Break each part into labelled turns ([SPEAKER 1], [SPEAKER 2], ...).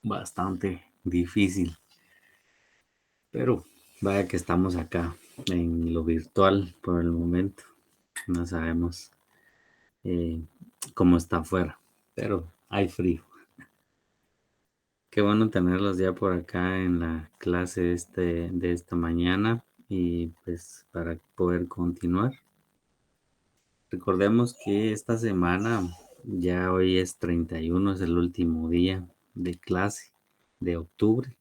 [SPEAKER 1] bastante difícil, pero vaya que estamos acá en lo virtual por el momento. No sabemos eh, cómo está afuera, pero hay frío. Qué bueno tenerlos ya por acá en la clase de esta mañana y pues para poder continuar. Recordemos que esta semana, ya hoy es 31, es el último día de clase de octubre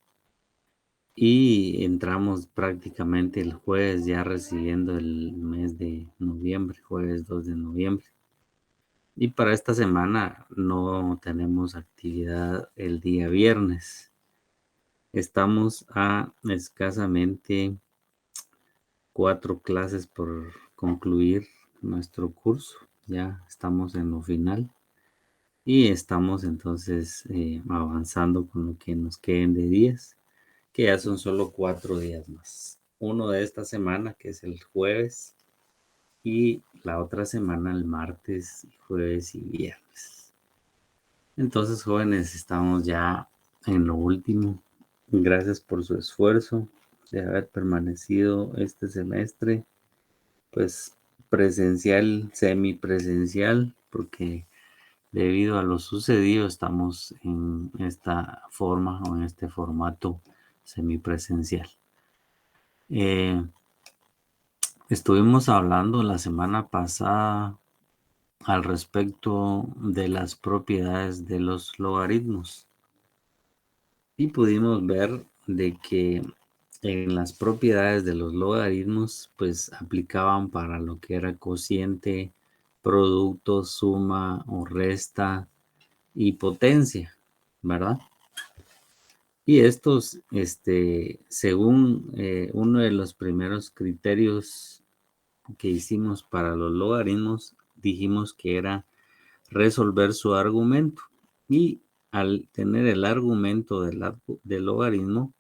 [SPEAKER 1] y entramos prácticamente el jueves ya recibiendo el mes de noviembre, jueves 2 de noviembre. Y para esta semana no tenemos actividad el día viernes. Estamos a escasamente 4 clases por concluir nuestro curso. Ya estamos en lo final y estamos entonces avanzando con lo que nos queden de días, que ya son solo 4 días más. Uno de esta semana, que es el jueves, y la otra semana el martes, jueves y viernes. Entonces, jóvenes, estamos ya en lo último. Gracias por su esfuerzo de haber permanecido este semestre, pues presencial, semipresencial, porque debido a lo sucedido estamos en esta forma o en este formato semipresencial. Eh, Estuvimos hablando la semana pasada al respecto de las propiedades de los logaritmos y pudimos ver de que en las propiedades de los logaritmos pues aplicaban para lo que era cociente, producto, suma o resta y potencia, ¿verdad? Y estos, según uno de los primeros criterios que hicimos para los logaritmos, dijimos que era resolver su argumento. Y al tener el argumento del logaritmo,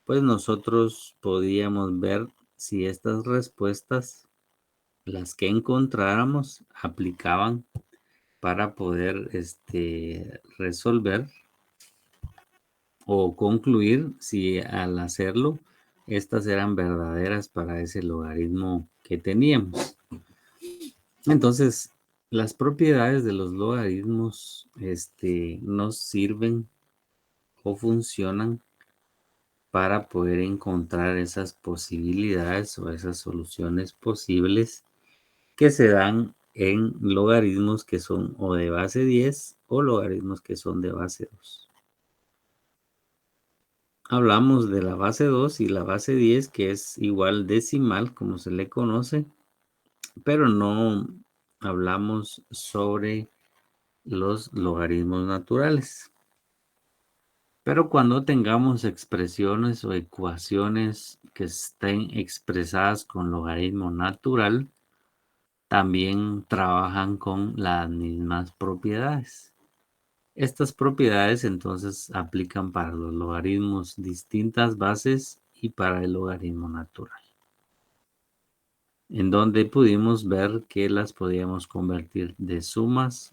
[SPEAKER 1] pues nosotros podíamos ver si estas respuestas, las que encontráramos, aplicaban para poder resolver o concluir si al hacerlo estas eran verdaderas para ese logaritmo que teníamos. Entonces, las propiedades de los logaritmos nos sirven o funcionan para poder encontrar esas posibilidades o esas soluciones posibles que se dan en logaritmos que son o de base 10 o logaritmos que son de base 2. Hablamos de la base 2 y la base 10, que es igual decimal, como se le conoce, pero no hablamos sobre los logaritmos naturales. Pero cuando tengamos expresiones o ecuaciones que estén expresadas con logaritmo natural, también trabajan con las mismas propiedades. Estas propiedades entonces aplican para los logaritmos distintas bases y para el logaritmo natural, en donde pudimos ver que las podíamos convertir de sumas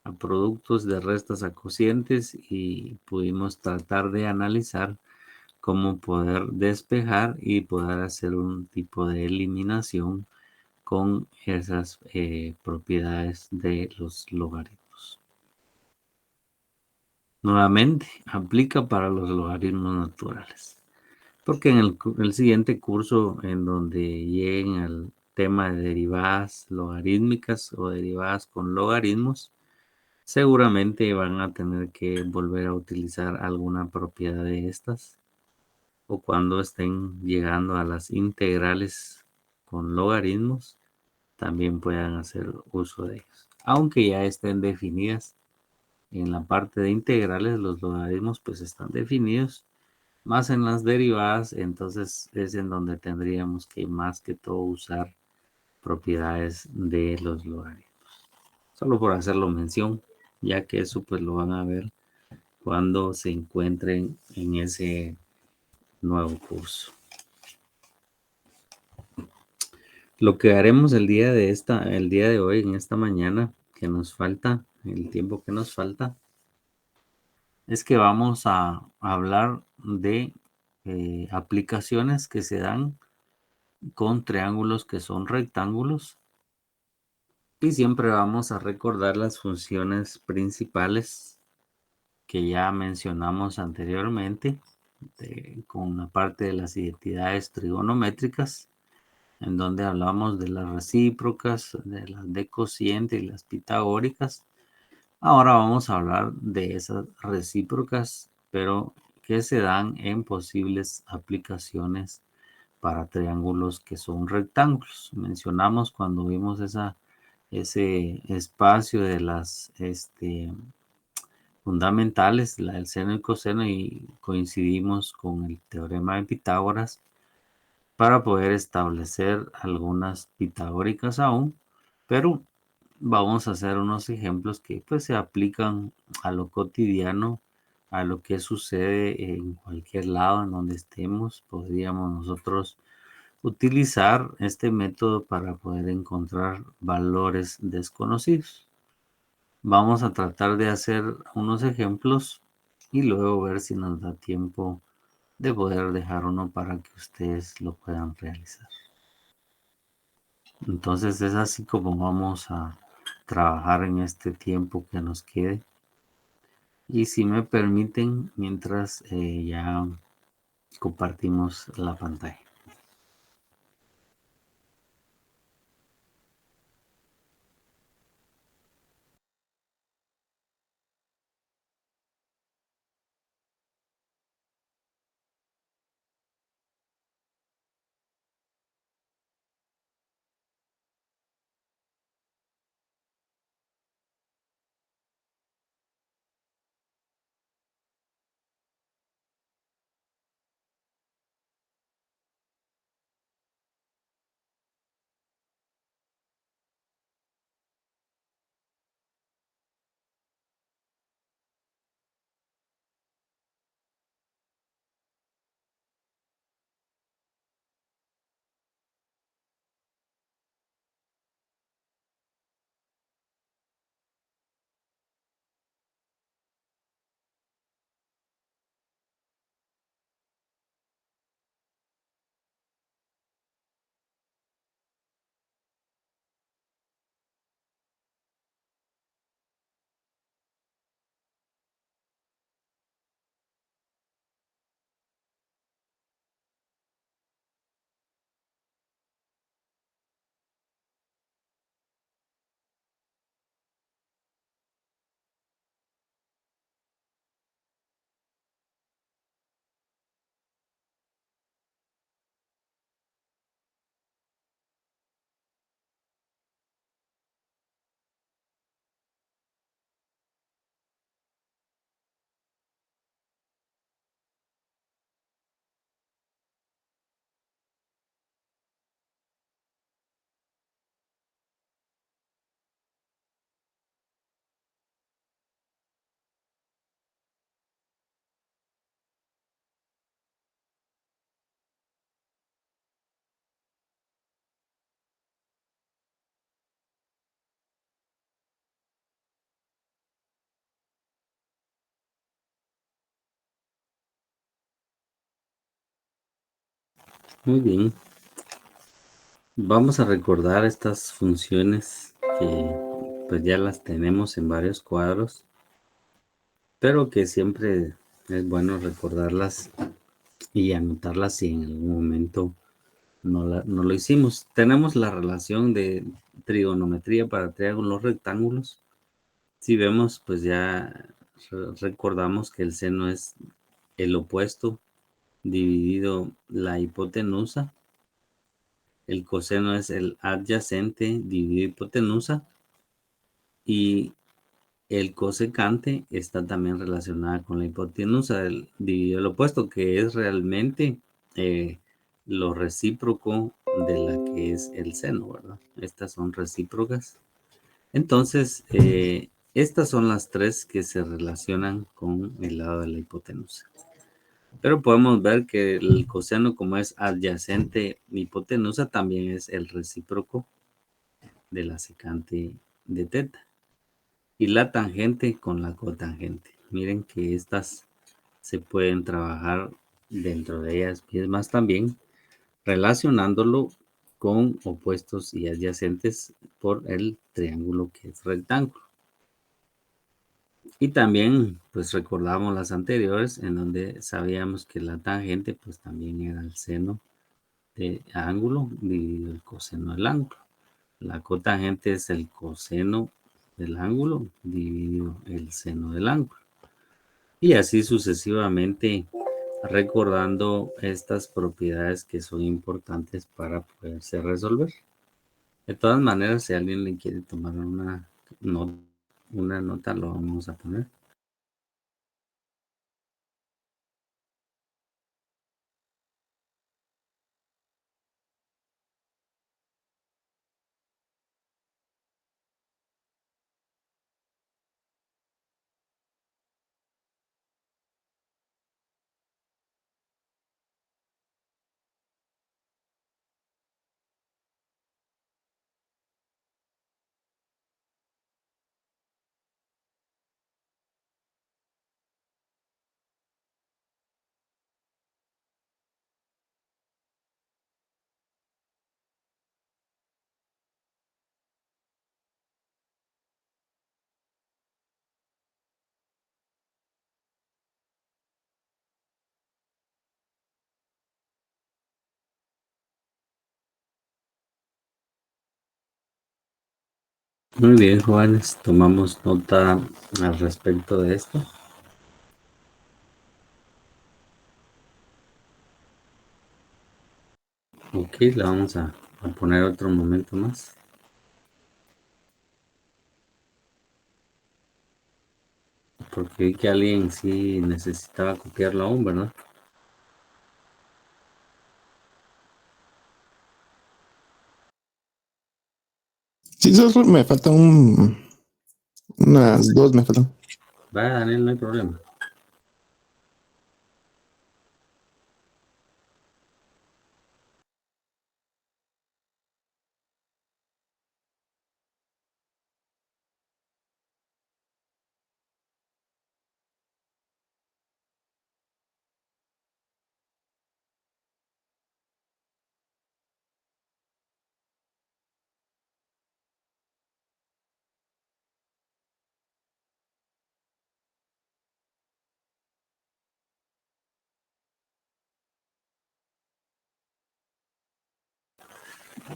[SPEAKER 1] a productos, de restas a cocientes, y pudimos tratar de analizar cómo poder despejar y poder hacer un tipo de eliminación con esas propiedades de los logaritmos. Nuevamente, aplica para los logaritmos naturales, porque en el siguiente curso, en donde lleguen al tema de derivadas logarítmicas o derivadas con logaritmos, seguramente van a tener que volver a utilizar alguna propiedad de estas, o cuando estén llegando a las integrales con logaritmos, también puedan hacer uso de ellos. Aunque ya estén definidas en la parte de integrales, los logaritmos pues están definidos, más en las derivadas, entonces es en donde tendríamos que más que todo usar propiedades de los logaritmos. Solo por hacerlo mención, ya que eso pues lo van a ver cuando se encuentren en ese nuevo curso. Lo que haremos el día de hoy, en esta mañana, que nos falta, el tiempo que nos falta, es que vamos a hablar de aplicaciones que se dan con triángulos que son rectángulos y siempre vamos a recordar las funciones principales que ya mencionamos anteriormente con la parte de las identidades trigonométricas, en donde hablamos de las recíprocas, de las de cociente y las pitagóricas. Ahora vamos a hablar de esas recíprocas, pero que se dan en posibles aplicaciones para triángulos que son rectángulos. Mencionamos cuando vimos ese espacio de las fundamentales, el seno y coseno, y coincidimos con el teorema de Pitágoras para poder establecer algunas pitagóricas aún, pero vamos a hacer unos ejemplos que pues se aplican a lo cotidiano, a lo que sucede en cualquier lado en donde estemos. Podríamos nosotros utilizar este método para poder encontrar valores desconocidos. Vamos a tratar de hacer unos ejemplos y luego ver si nos da tiempo de poder dejar uno para que ustedes lo puedan realizar. Entonces es así como vamos a trabajar en este tiempo que nos quede. Y si me permiten, mientras ya compartimos la pantalla. Muy bien, vamos a recordar estas funciones que pues ya las tenemos en varios cuadros, pero que siempre es bueno recordarlas y anotarlas si en algún momento no lo hicimos. Tenemos la relación de trigonometría para triángulos rectángulos. Si vemos, pues ya recordamos que el seno es el opuesto dividido la hipotenusa. El coseno es el adyacente dividido hipotenusa. Y el cosecante está también relacionada con la hipotenusa del dividido el opuesto, que es realmente eh, lo recíproco de la que es el seno, ¿verdad? Estas son recíprocas. Entonces, estas son las tres que se relacionan con el lado de la hipotenusa. Pero podemos ver que el coseno, como es adyacente hipotenusa, también es el recíproco de la secante de teta. Y la tangente con la cotangente. miren que estas se pueden trabajar dentro de ellas mismas también, relacionándolo con opuestos y adyacentes por el triángulo que es rectángulo. Y también, pues recordamos las anteriores en donde sabíamos que la tangente pues también era el seno de ángulo dividido el coseno del ángulo. La cotangente es el coseno del ángulo dividido el seno del ángulo. Y así sucesivamente, recordando estas propiedades que son importantes para poderse resolver. De todas maneras, si alguien le quiere tomar una nota, lo vamos a poner. Muy bien, Juanes, tomamos nota al respecto de esto. Ok, la vamos a poner otro momento más. Porque vi que alguien sí necesitaba copiarlo aún, ¿verdad?
[SPEAKER 2] Sí, solo me falta unas dos me faltan.
[SPEAKER 1] Vaya, Daniel, no hay problema.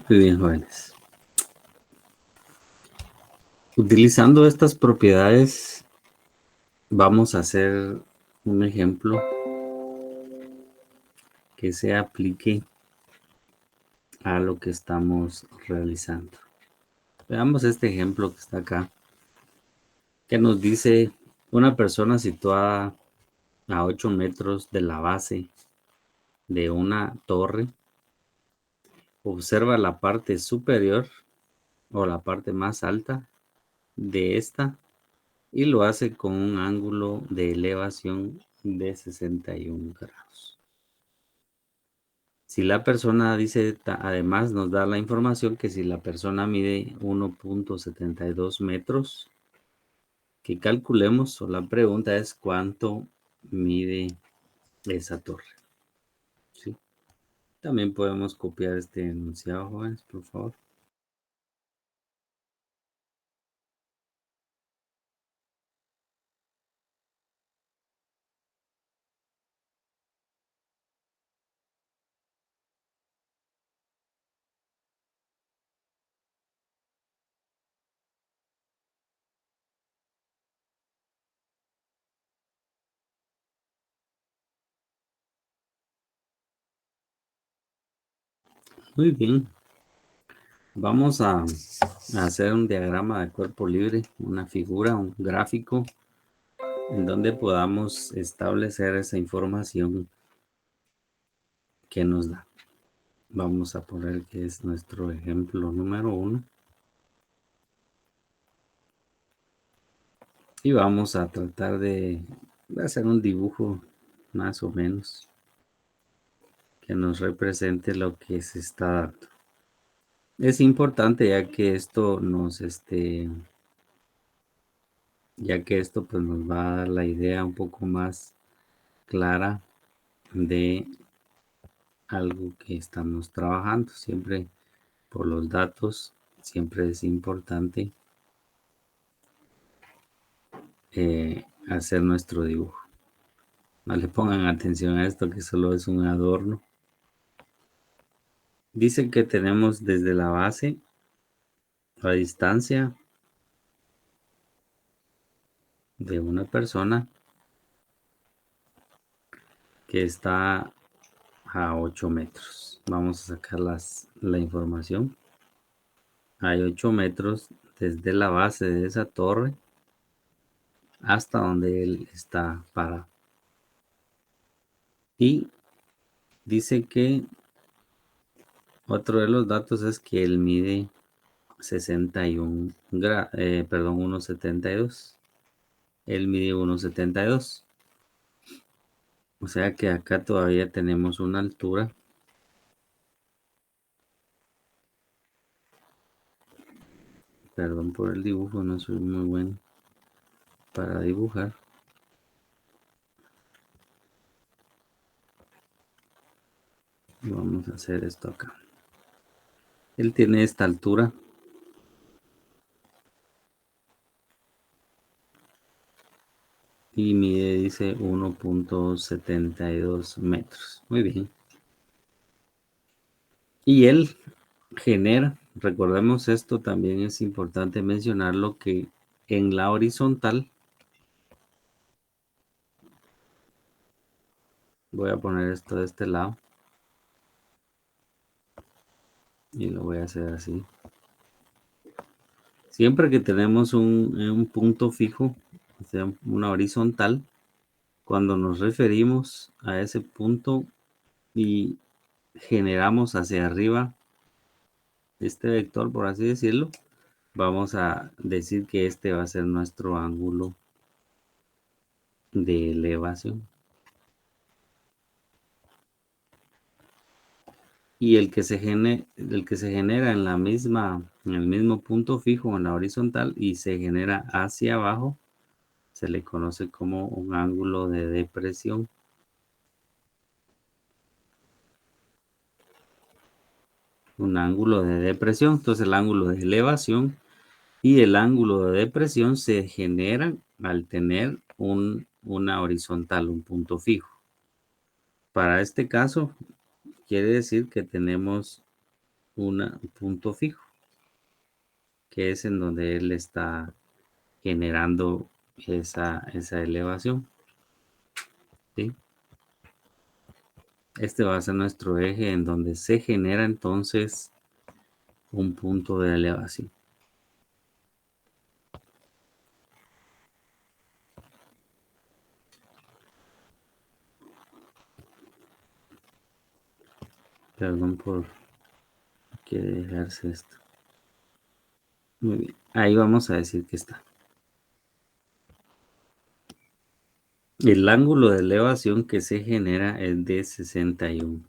[SPEAKER 1] Muy bien, jóvenes. Utilizando estas propiedades, vamos a hacer un ejemplo que se aplique a lo que estamos realizando. Veamos este ejemplo que está acá, que nos dice una persona situada a 8 metros de la base de una torre, observa la parte superior o la parte más alta de esta y lo hace con un ángulo de elevación de 61 grados. Si la persona dice, además nos da la información que si la persona mide 1.72 metros, que calculemos, o la pregunta es cuánto mide esa torre. ¿Sí? También podemos copiar este enunciado, jóvenes, por favor. Muy bien. Vamos a hacer un diagrama de cuerpo libre, una figura, un gráfico, en donde podamos establecer esa información que nos da. Vamos a poner que es nuestro ejemplo número 1. Y vamos a tratar de hacer un dibujo más o menos que nos represente lo que se está dando. Es importante ya que esto nos ya que esto pues nos va a dar la idea un poco más clara de algo que estamos trabajando. Siempre por los datos, siempre es importante hacer nuestro dibujo. No le pongan atención a esto, que solo es un adorno. Dice que tenemos desde la base la distancia de una persona que está a 8 metros. Vamos a sacar la información. Hay 8 metros desde la base de esa torre hasta donde él está parado. Y dice que otro de los datos es que él mide 61 perdón, 1,72. Él mide 1,72. O sea que acá todavía tenemos una altura. Perdón por el dibujo, no soy muy bueno para dibujar. Vamos a hacer esto acá. Él tiene esta altura. Y mide, dice 1,72 metros. Muy bien. Y él genera, recordemos esto, también es importante mencionarlo, que en la horizontal, voy a poner esto de este lado y lo voy a hacer así. Siempre que tenemos un punto fijo, o sea, una horizontal, cuando nos referimos a ese punto y generamos hacia arriba este vector, por así decirlo, vamos a decir que este va a ser nuestro ángulo de elevación. Y el que se genera en en el mismo punto fijo en la horizontal y se genera hacia abajo, se le conoce como un ángulo de depresión. Un ángulo de depresión. Entonces el ángulo de elevación y el ángulo de depresión se generan al tener una horizontal, un punto fijo. Para este caso, quiere decir que tenemos un punto fijo, que es en donde él está generando esa elevación. ¿Sí? Este va a ser nuestro eje en donde se genera entonces un punto de elevación. Perdón por que dejarse esto. Muy bien, ahí vamos a decir que está. El ángulo de elevación que se genera es de 61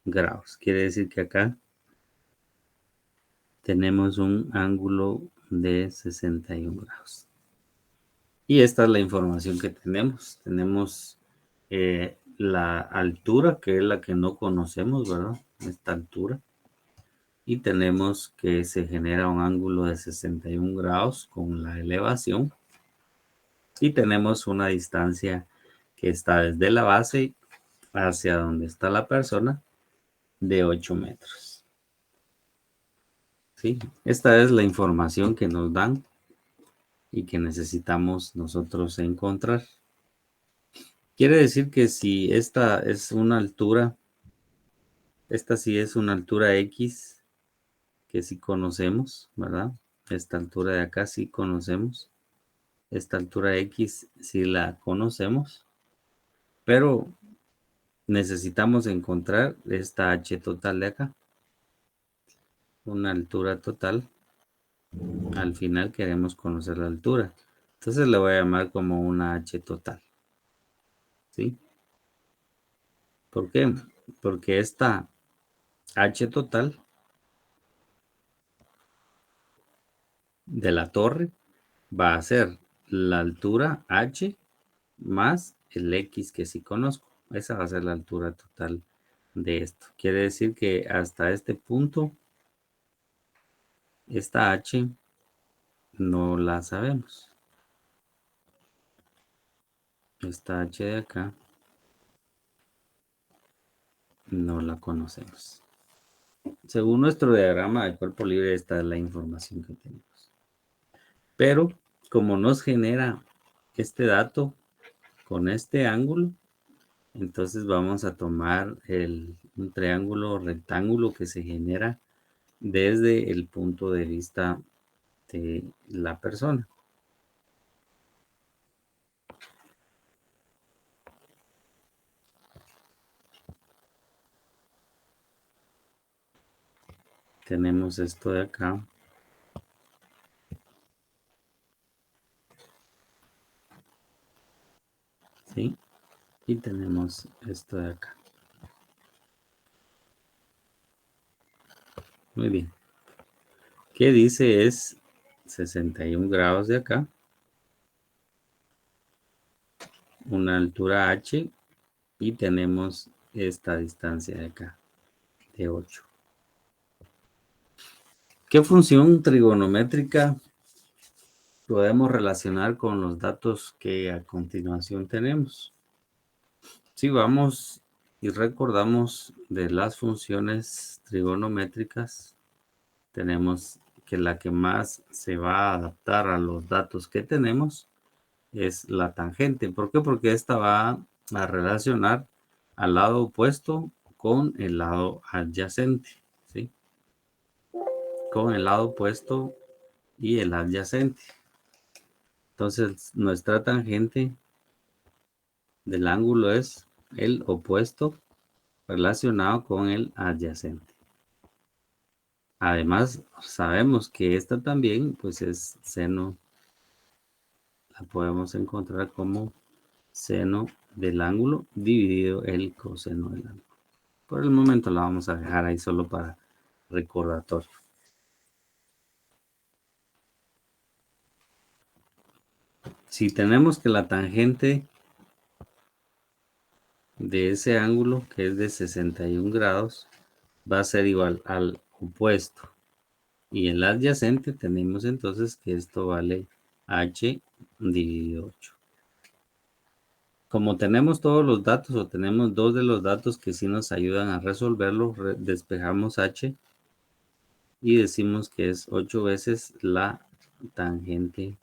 [SPEAKER 1] grados. Quiere decir que acá tenemos un ángulo de 61 grados. Y esta es la información que tenemos. Tenemos la altura, que es la que no conocemos, ¿verdad? Esta altura. Y tenemos que se genera un ángulo de 61 grados con la elevación. Y tenemos una distancia que está desde la base hacia donde está la persona de 8 metros. ¿Sí? Esta es la información que nos dan y que necesitamos nosotros encontrar. Quiere decir que si esta es una altura, esta sí es una altura X que sí conocemos, ¿verdad? Esta altura de acá sí conocemos. Esta altura X sí la conocemos, pero necesitamos encontrar esta H total de acá. Una altura total. Al final queremos conocer la altura. Entonces le voy a llamar como una H total. ¿Sí? ¿Por qué? Porque esta H total de la torre va a ser la altura h más el x que sí conozco. Esa va a ser la altura total de esto. Quiere decir que hasta este punto, esta h no la sabemos. Esta h de acá no la conocemos. Según nuestro diagrama de cuerpo libre, esta es la información que tenemos. Pero como nos genera este dato con este ángulo, entonces vamos a tomar un triángulo rectángulo que se genera desde el punto de vista de la persona. Tenemos esto de acá. ¿Sí? Y tenemos esto de acá. Muy bien. ¿Qué dice? Es 61 grados de acá. Una altura h. Y tenemos esta distancia de acá, de 8. ¿Qué función trigonométrica podemos relacionar con los datos que a continuación tenemos? Si vamos y recordamos de las funciones trigonométricas, tenemos que la que más se va a adaptar a los datos que tenemos es la tangente. ¿Por qué? Porque esta va a relacionar al lado opuesto con el lado adyacente, ¿sí? Con el lado opuesto y el adyacente. Entonces, nuestra tangente del ángulo es el opuesto relacionado con el adyacente. Además, sabemos que esta también, pues es seno, la podemos encontrar como seno del ángulo dividido el coseno del ángulo. Por el momento la vamos a dejar ahí solo para recordatorio. Si tenemos que la tangente de ese ángulo, que es de 61 grados, va a ser igual al opuesto. Y el adyacente tenemos entonces que esto vale h dividido 8. Como tenemos todos los datos o tenemos dos de los datos que sí nos ayudan a resolverlo, despejamos h y decimos que es 8 veces la tangente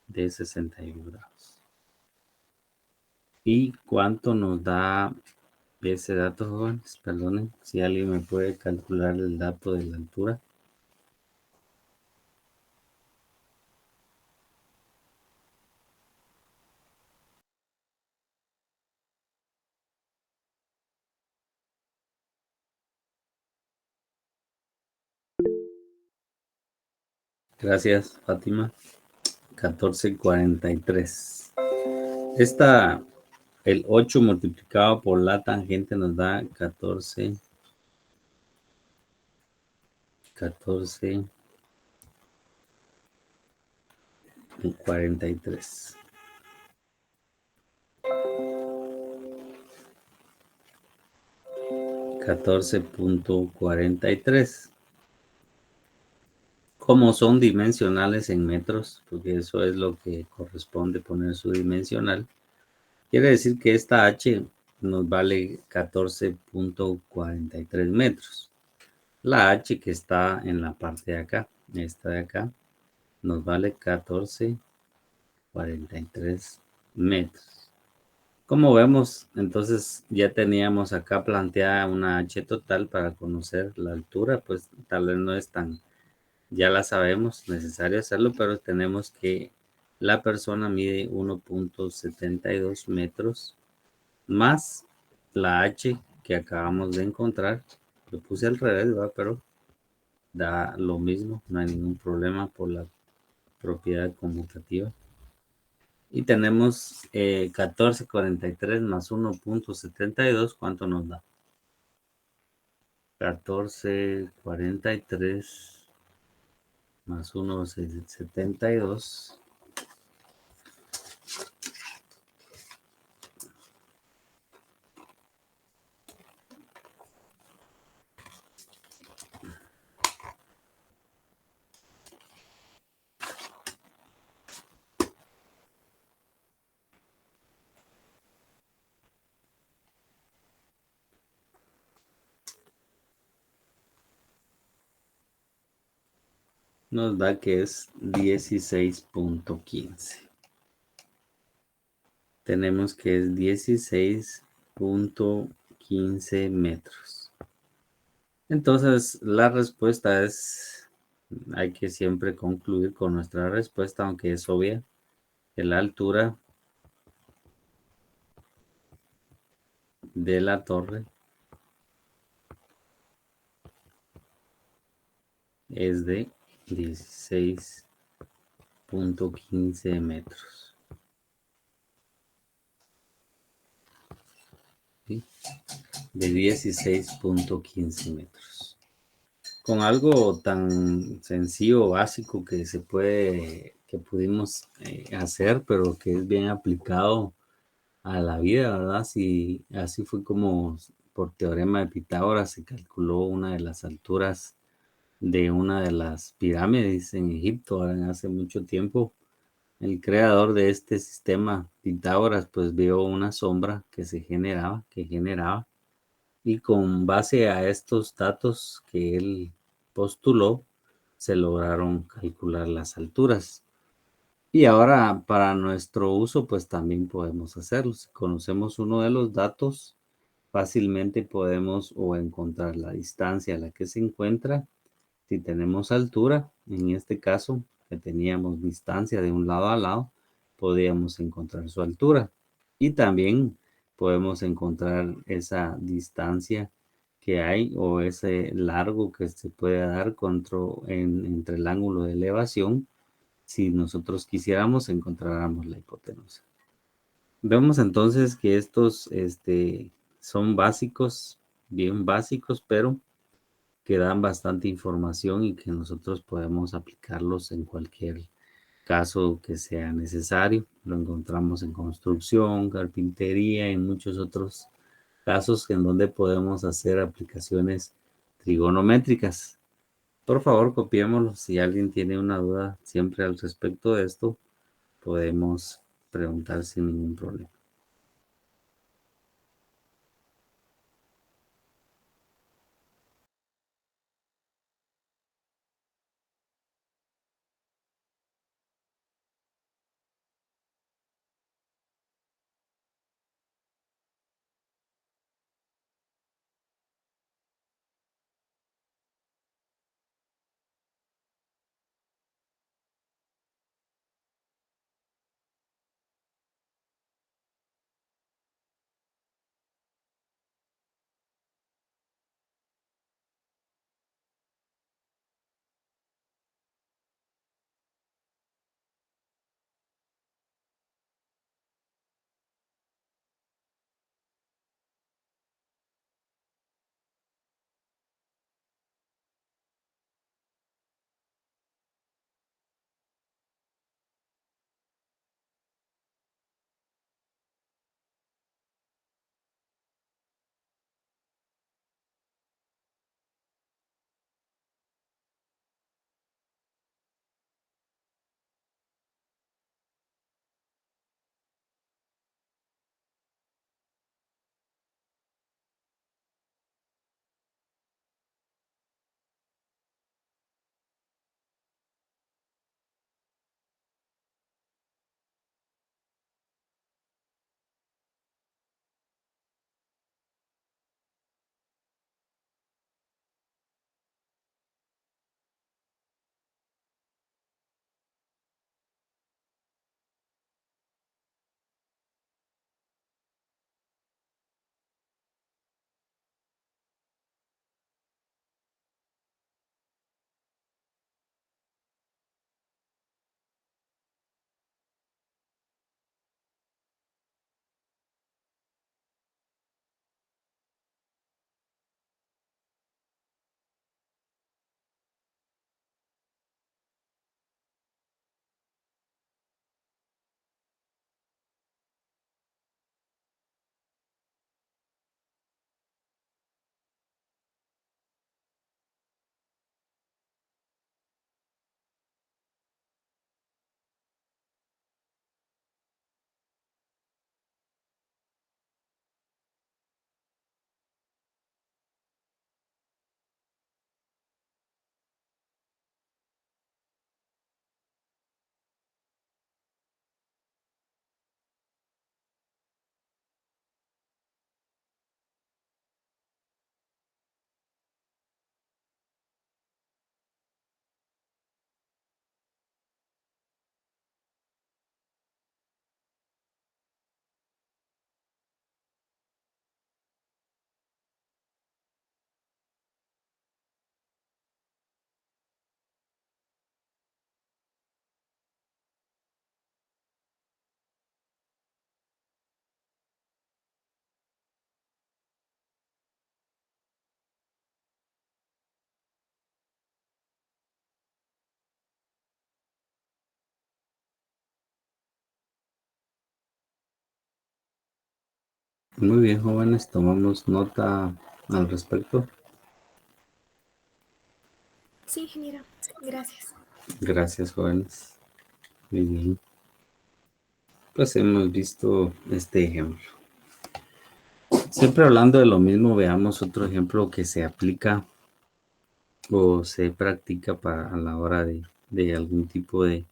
[SPEAKER 1] de 61 grados. ¿Y cuánto nos da ese dato, jóvenes? Perdonen, si alguien me puede calcular el dato de la altura. Gracias, Fátima. 1443. El 8 multiplicado por la tangente nos da 14,43. $14.43. Como son dimensionales en metros, porque eso es lo que corresponde poner su dimensional, quiere decir que esta h nos vale 14.43 metros. La h que está en la parte de acá, esta de acá, nos vale 14.43 metros. Como vemos, entonces ya teníamos acá planteada una h total para conocer la altura, pues tal vez no es tan, ya la sabemos, necesario hacerlo, pero tenemos que la persona mide 1.72 metros más la h que acabamos de encontrar. Lo puse al revés, ¿verdad? Pero da lo mismo, no hay ningún problema por la propiedad conmutativa. Y tenemos 1443 más 1.72, ¿cuánto nos da? 1443 más 1.72 nos da que es 16.15. Tenemos que es 16.15 metros. Entonces, la respuesta es, hay que siempre concluir con nuestra respuesta, aunque es obvia, que la altura de la torre es de 16.15 metros. ¿Sí? De 16.15 metros. Con algo tan sencillo, básico que se puede, que pudimos hacer, pero que es bien aplicado a la vida, ¿verdad? Si así fue como por teorema de Pitágoras se calculó una de las alturas de una de las pirámides en Egipto hace mucho tiempo. El creador de este sistema, Pitágoras, pues vio una sombra que generaba, y con base a estos datos que él postuló, se lograron calcular las alturas. Y ahora para nuestro uso, pues también podemos hacerlo. Si conocemos uno de los datos, fácilmente podemos o encontrar la distancia a la que se encuentra. Si tenemos altura, en este caso, que teníamos distancia de un lado a lado, podríamos encontrar su altura. Y también podemos encontrar esa distancia que hay o ese largo que se puede dar entre el ángulo de elevación. Si nosotros quisiéramos, encontráramos la hipotenusa. Vemos entonces que estos son básicos, bien básicos, pero que dan bastante información y que nosotros podemos aplicarlos en cualquier caso que sea necesario. Lo encontramos en construcción, carpintería, en muchos otros casos en donde podemos hacer aplicaciones trigonométricas. Por favor, copiémoslo. Si alguien tiene una duda siempre al respecto de esto, podemos preguntar sin ningún problema. Muy bien, jóvenes, tomamos nota al respecto.
[SPEAKER 3] Sí, ingeniero. Gracias.
[SPEAKER 1] Gracias, jóvenes. Muy bien. Pues hemos visto este ejemplo. Siempre hablando de lo mismo, veamos otro ejemplo que se aplica o se practica para a la hora de algún tipo de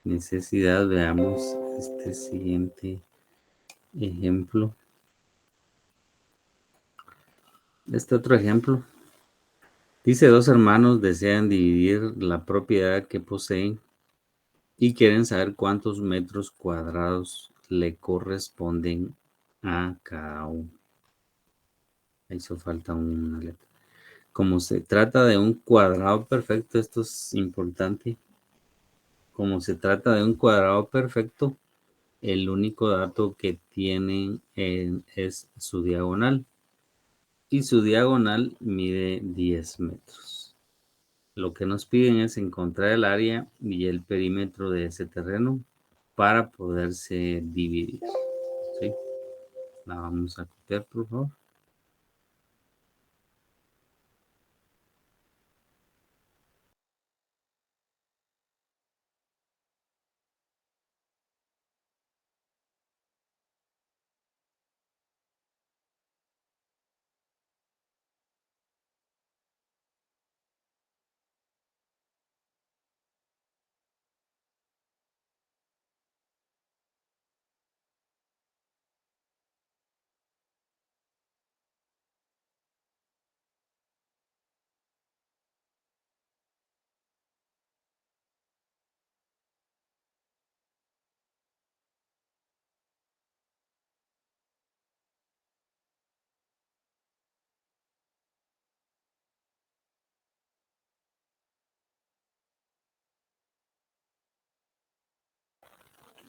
[SPEAKER 1] necesidad. Veamos este siguiente ejemplo. Este otro ejemplo. Dice, dos hermanos desean dividir la propiedad que poseen y quieren saber cuántos metros cuadrados le corresponden a cada uno. Hizo falta una letra. Como se trata de un cuadrado perfecto, esto es importante. Como se trata de un cuadrado perfecto, el único dato que tienen es su diagonal. Y su diagonal mide 10 metros. Lo que nos piden es encontrar el área y el perímetro de ese terreno para poderse dividir. ¿Sí? La vamos a copiar, por favor.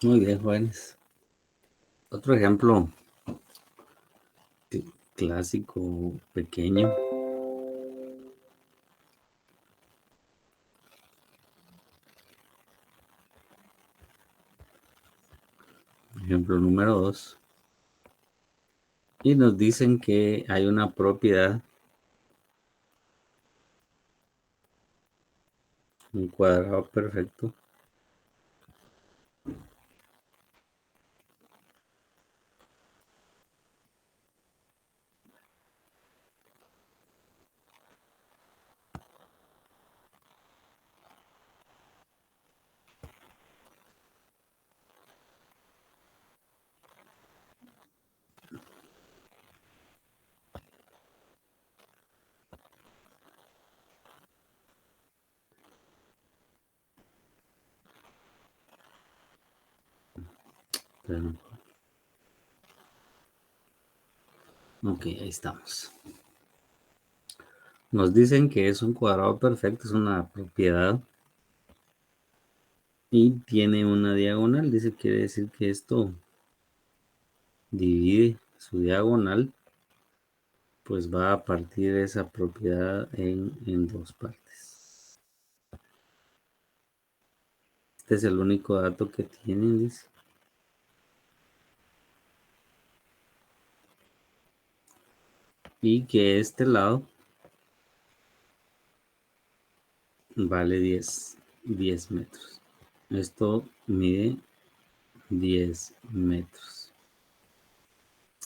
[SPEAKER 1] Muy bien, jóvenes. Otro ejemplo clásico pequeño. Ejemplo número 2. Y nos dicen que hay una propiedad, un cuadrado perfecto. Ok, ahí estamos. Nos dicen que es un cuadrado perfecto, es una propiedad y tiene una diagonal. Dice, quiere decir que esto divide su diagonal, pues va a partir esa propiedad en dos partes. Este es el único dato que tienen, dice. Y que este lado vale 10 metros. Esto mide 10 metros.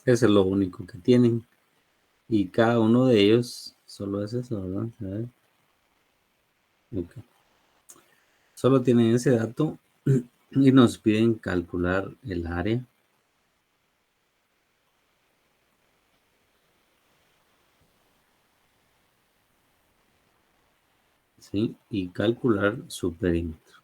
[SPEAKER 1] Eso es lo único que tienen. Y cada uno de ellos solo es eso, ¿verdad? A ver. Okay. Solo tienen ese dato y nos piden calcular el área. ¿Sí? Y calcular su perímetro.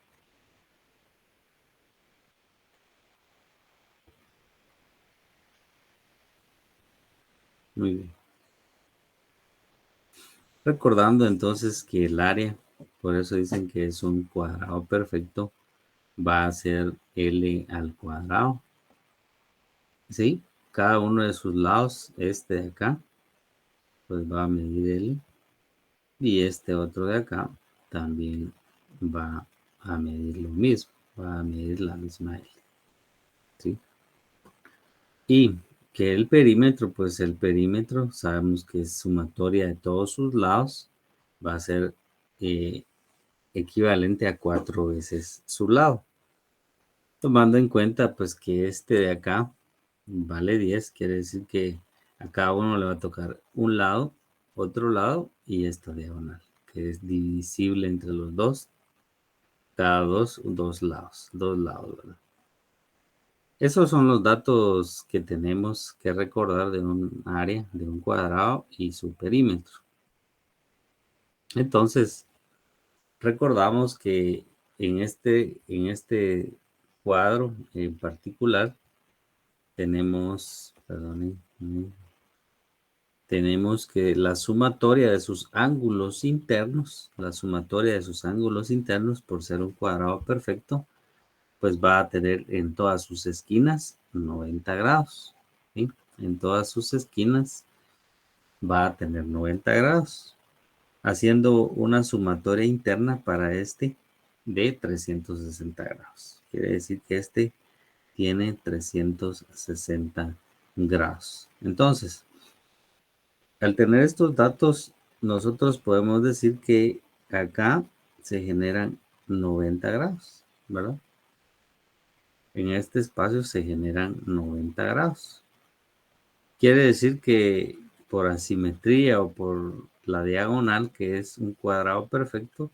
[SPEAKER 1] Muy bien. Recordando entonces que el área, por eso dicen que es un cuadrado perfecto, va a ser L al cuadrado. ¿Sí? Cada uno de sus lados, este de acá, pues va a medir L. Y este otro de acá también va a medir lo mismo, va a medir la misma L. ¿Sí? ¿Y Que el perímetro, pues el perímetro sabemos que es sumatoria de todos sus lados, va a ser equivalente a 4 veces su lado. Tomando en cuenta pues que este de acá vale 10, quiere decir que a cada uno le va a tocar un lado, otro lado y esta diagonal, que es divisible entre los dos, cada dos lados, ¿verdad? Esos son los datos que tenemos que recordar de un área, de un cuadrado y su perímetro. Entonces, recordamos que en este cuadro en particular tenemos, perdonen, tenemos que la sumatoria de sus ángulos internos, por ser un cuadrado perfecto, pues va a tener en todas sus esquinas 90 grados. ¿Sí? En todas sus esquinas va a tener 90 grados, haciendo una sumatoria interna para este de 360 grados. Quiere decir que este tiene 360 grados. Entonces, al tener estos datos, nosotros podemos decir que acá se generan 90 grados, ¿verdad? En este espacio se generan 90 grados. Quiere decir que por asimetría o por la diagonal, que es un cuadrado perfecto,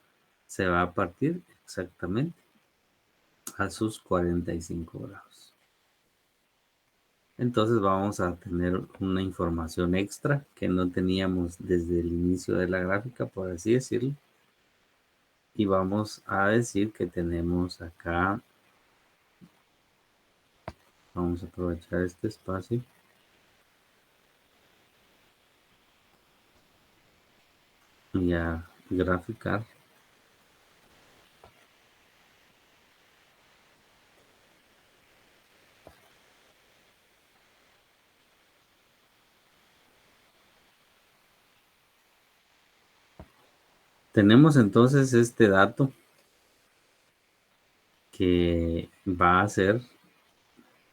[SPEAKER 1] se va a partir exactamente a sus 45 grados. Entonces vamos a tener una información extra que no teníamos desde el inicio de la gráfica, por así decirlo. Y vamos a decir que tenemos acá, vamos a aprovechar este espacio. Y a graficar. Tenemos entonces este dato que va a ser,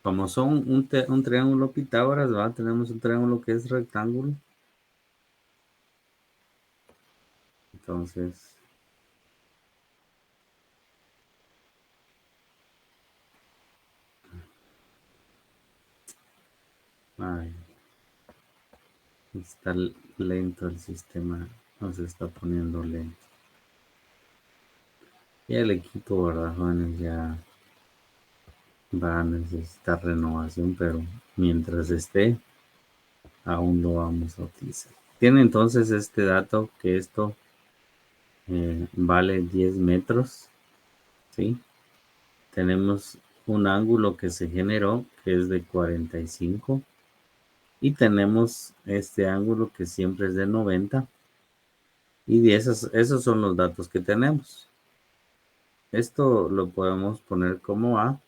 [SPEAKER 1] como son un triángulo Pitágoras, ¿va? Tenemos un triángulo que es rectángulo. Entonces, ay, está lento el sistema, nos está poniendo lento. Y el equipo, ¿verdad, jóvenes? Ya va a necesitar renovación, pero mientras esté, aún lo vamos a utilizar. Tiene entonces este dato que esto vale 10 metros, ¿sí? Tenemos un ángulo que se generó que es de 45 y tenemos este ángulo que siempre es de 90 y esos son los datos que tenemos. Esto lo podemos poner como A,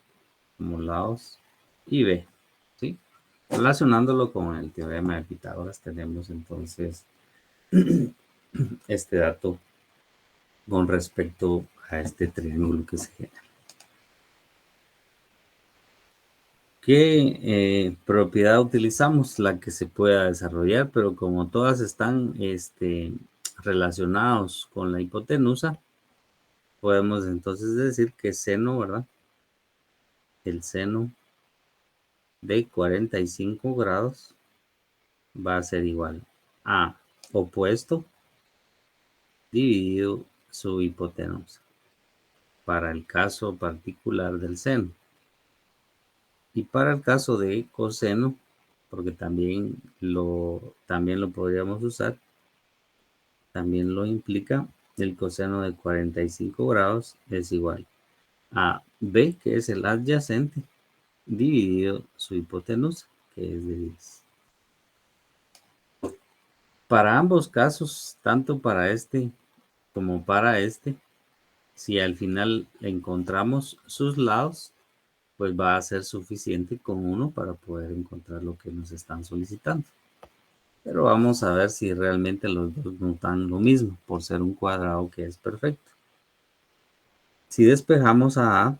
[SPEAKER 1] como lados y B, ¿sí? Relacionándolo con el teorema de Pitágoras tenemos entonces este dato con respecto a este triángulo que se genera. ¿Qué propiedad utilizamos? La que se pueda desarrollar, pero como todas están relacionados con la hipotenusa, podemos entonces decir que seno, ¿verdad? El seno de 45 grados va a ser igual a opuesto dividido su hipotenusa para el caso particular del seno. Y para el caso de coseno, porque también lo podríamos usar, también lo implica, el coseno de 45 grados es igual a B, que es el adyacente, dividido su hipotenusa, que es de 10. Para ambos casos, tanto para este como para este, si al final encontramos sus lados, pues va a ser suficiente con uno para poder encontrar lo que nos están solicitando. Pero vamos a ver si realmente los dos nos dan lo mismo, por ser un cuadrado que es perfecto. Si despejamos a A,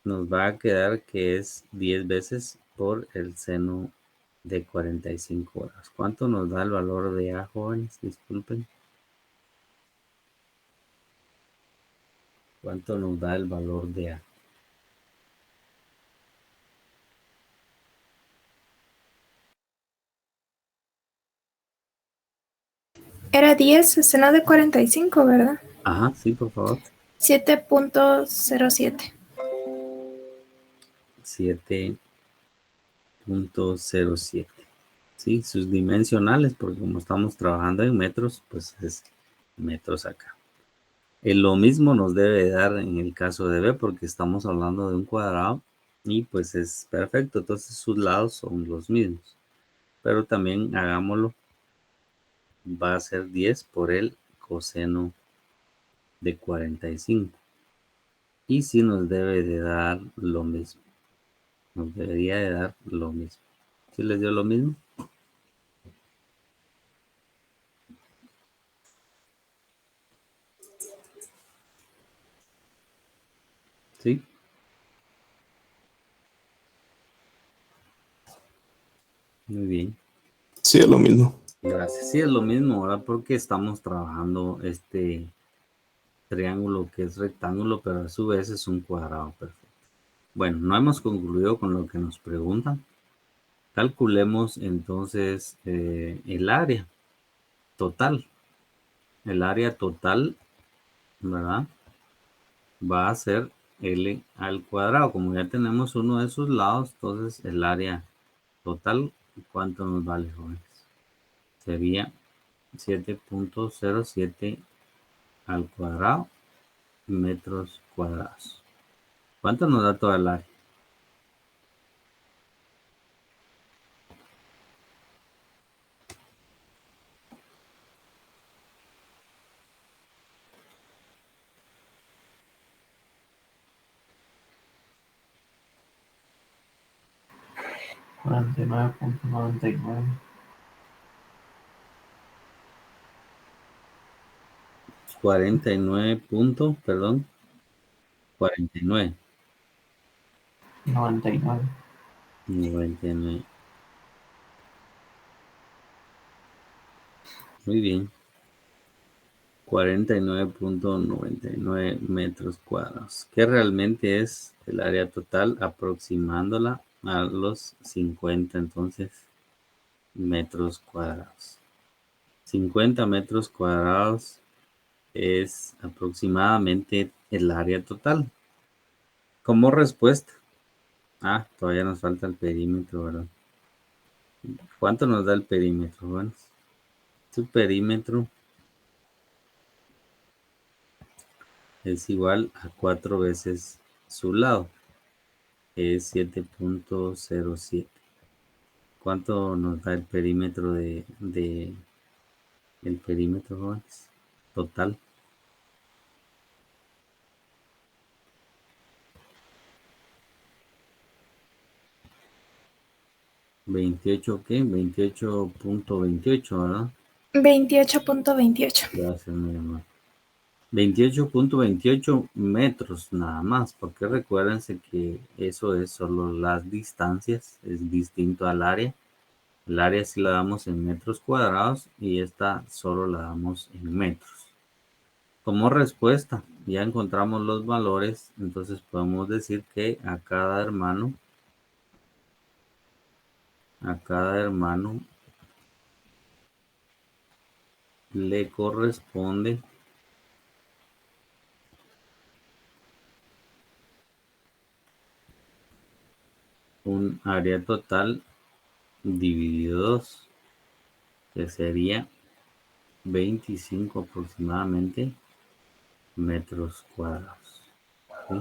[SPEAKER 1] nos va a quedar que es 10 veces por el seno de 45 grados. ¿Cuánto nos da el valor de A, jóvenes? Disculpen. ¿Cuánto nos da el valor de A?
[SPEAKER 3] Era 10, seno de 45, ¿verdad?
[SPEAKER 1] Ajá, sí, por favor.
[SPEAKER 3] 7.07.
[SPEAKER 1] 7.07. Sí, sus dimensionales, porque como estamos trabajando en metros, pues es metros acá. Lo mismo nos debe dar en el caso de B, porque estamos hablando de un cuadrado y pues es perfecto. Entonces sus lados son los mismos. Pero también hagámoslo. Va a ser 10 por el coseno de 45. Y sí nos debe de dar lo mismo. Nos debería de dar lo mismo. ¿Sí les dio lo mismo? Sí. Muy bien.
[SPEAKER 2] Sí, es lo mismo.
[SPEAKER 1] Gracias. Sí, es lo mismo, ¿verdad? Porque estamos trabajando este triángulo que es rectángulo, pero a su vez es un cuadrado perfecto. Bueno, no hemos concluido con lo que nos preguntan. Calculemos entonces el área total. El área total, ¿verdad? Va a ser L al cuadrado. Como ya tenemos uno de sus lados, entonces el área total, ¿cuánto nos vale, jóvenes? Sería 7.07 al cuadrado metros cuadrados. ¿Cuánto nos da toda el área?
[SPEAKER 4] Cuarenta y nueve punto noventa y nueve.
[SPEAKER 1] 49 punto, perdón, 49,
[SPEAKER 4] 99.
[SPEAKER 1] 99. Muy bien. 49.99 metros cuadrados, que realmente es el área total aproximándola a los 50 entonces metros cuadrados. 50 metros cuadrados es aproximadamente el área total. Como respuesta, todavía nos falta el perímetro, ¿verdad? ¿Cuánto nos da el perímetro? Bueno, su perímetro es igual a 4 veces su lado, que es 7.07. ¿Cuánto nos da el perímetro el perímetro, jóvenes? Total. 28, ¿qué? 28.28, ¿verdad?
[SPEAKER 3] 28.28.
[SPEAKER 1] Gracias, mi amor. 28.28 metros nada más, porque recuérdense que eso es solo las distancias, es distinto al área. El área sí la damos en metros cuadrados y esta solo la damos en metros. Como respuesta, ya encontramos los valores, entonces podemos decir que a cada hermano le corresponde un área total dividido 2, que sería 25 aproximadamente metros cuadrados. ¿Sí?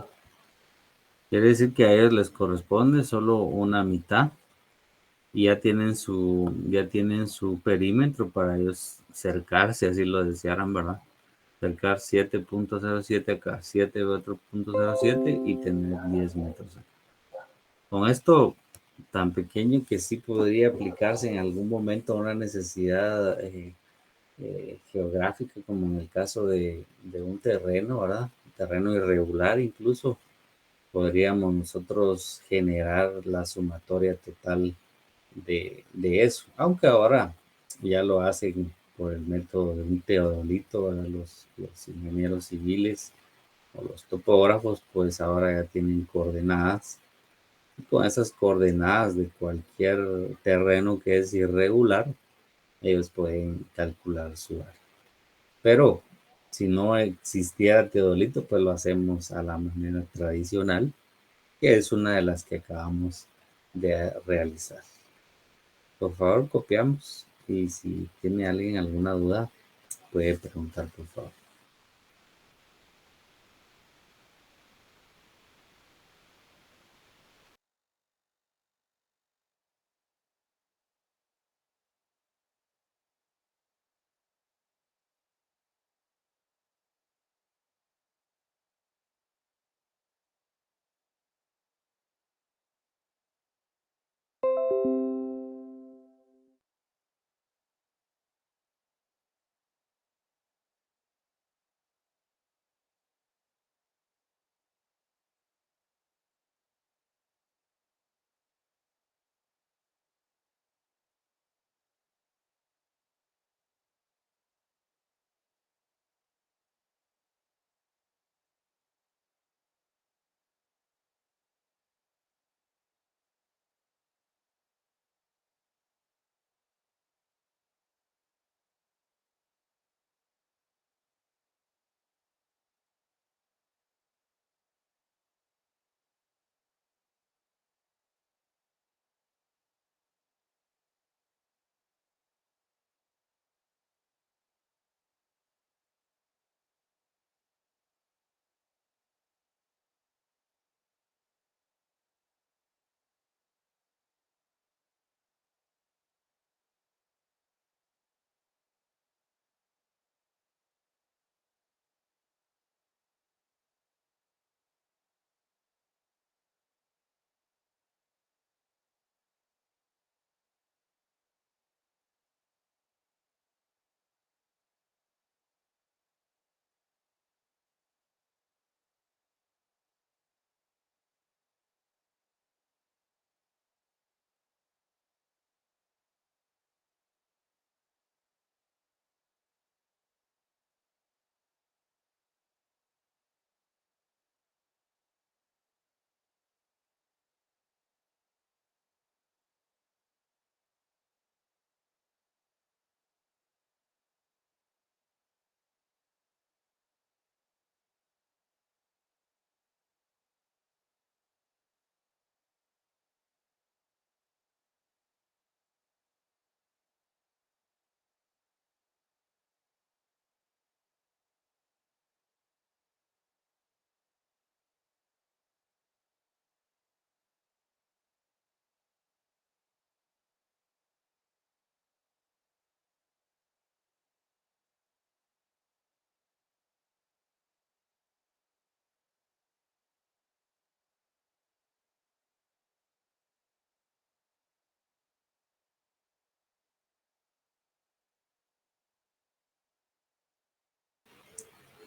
[SPEAKER 1] Quiere decir que a ellos les corresponde solo una mitad y ya tienen su perímetro para ellos cercarse, así lo desearan, ¿verdad? Cercar 7.07 acá, 7 y tener 10 metros acá. Con esto tan pequeño que sí podría aplicarse en algún momento a una necesidad geográfica, como en el caso de un terreno, ¿verdad? Terreno irregular incluso, podríamos nosotros generar la sumatoria total de eso, aunque ahora ya lo hacen por el método de un teodolito, ¿verdad? Los ingenieros civiles o los topógrafos, pues ahora ya tienen coordenadas. Y con esas coordenadas de cualquier terreno que es irregular, ellos pueden calcular su área. Pero si no existiera teodolito, pues lo hacemos a la manera tradicional, que es una de las que acabamos de realizar. Por favor, copiamos y si tiene alguien alguna duda, puede preguntar, por favor.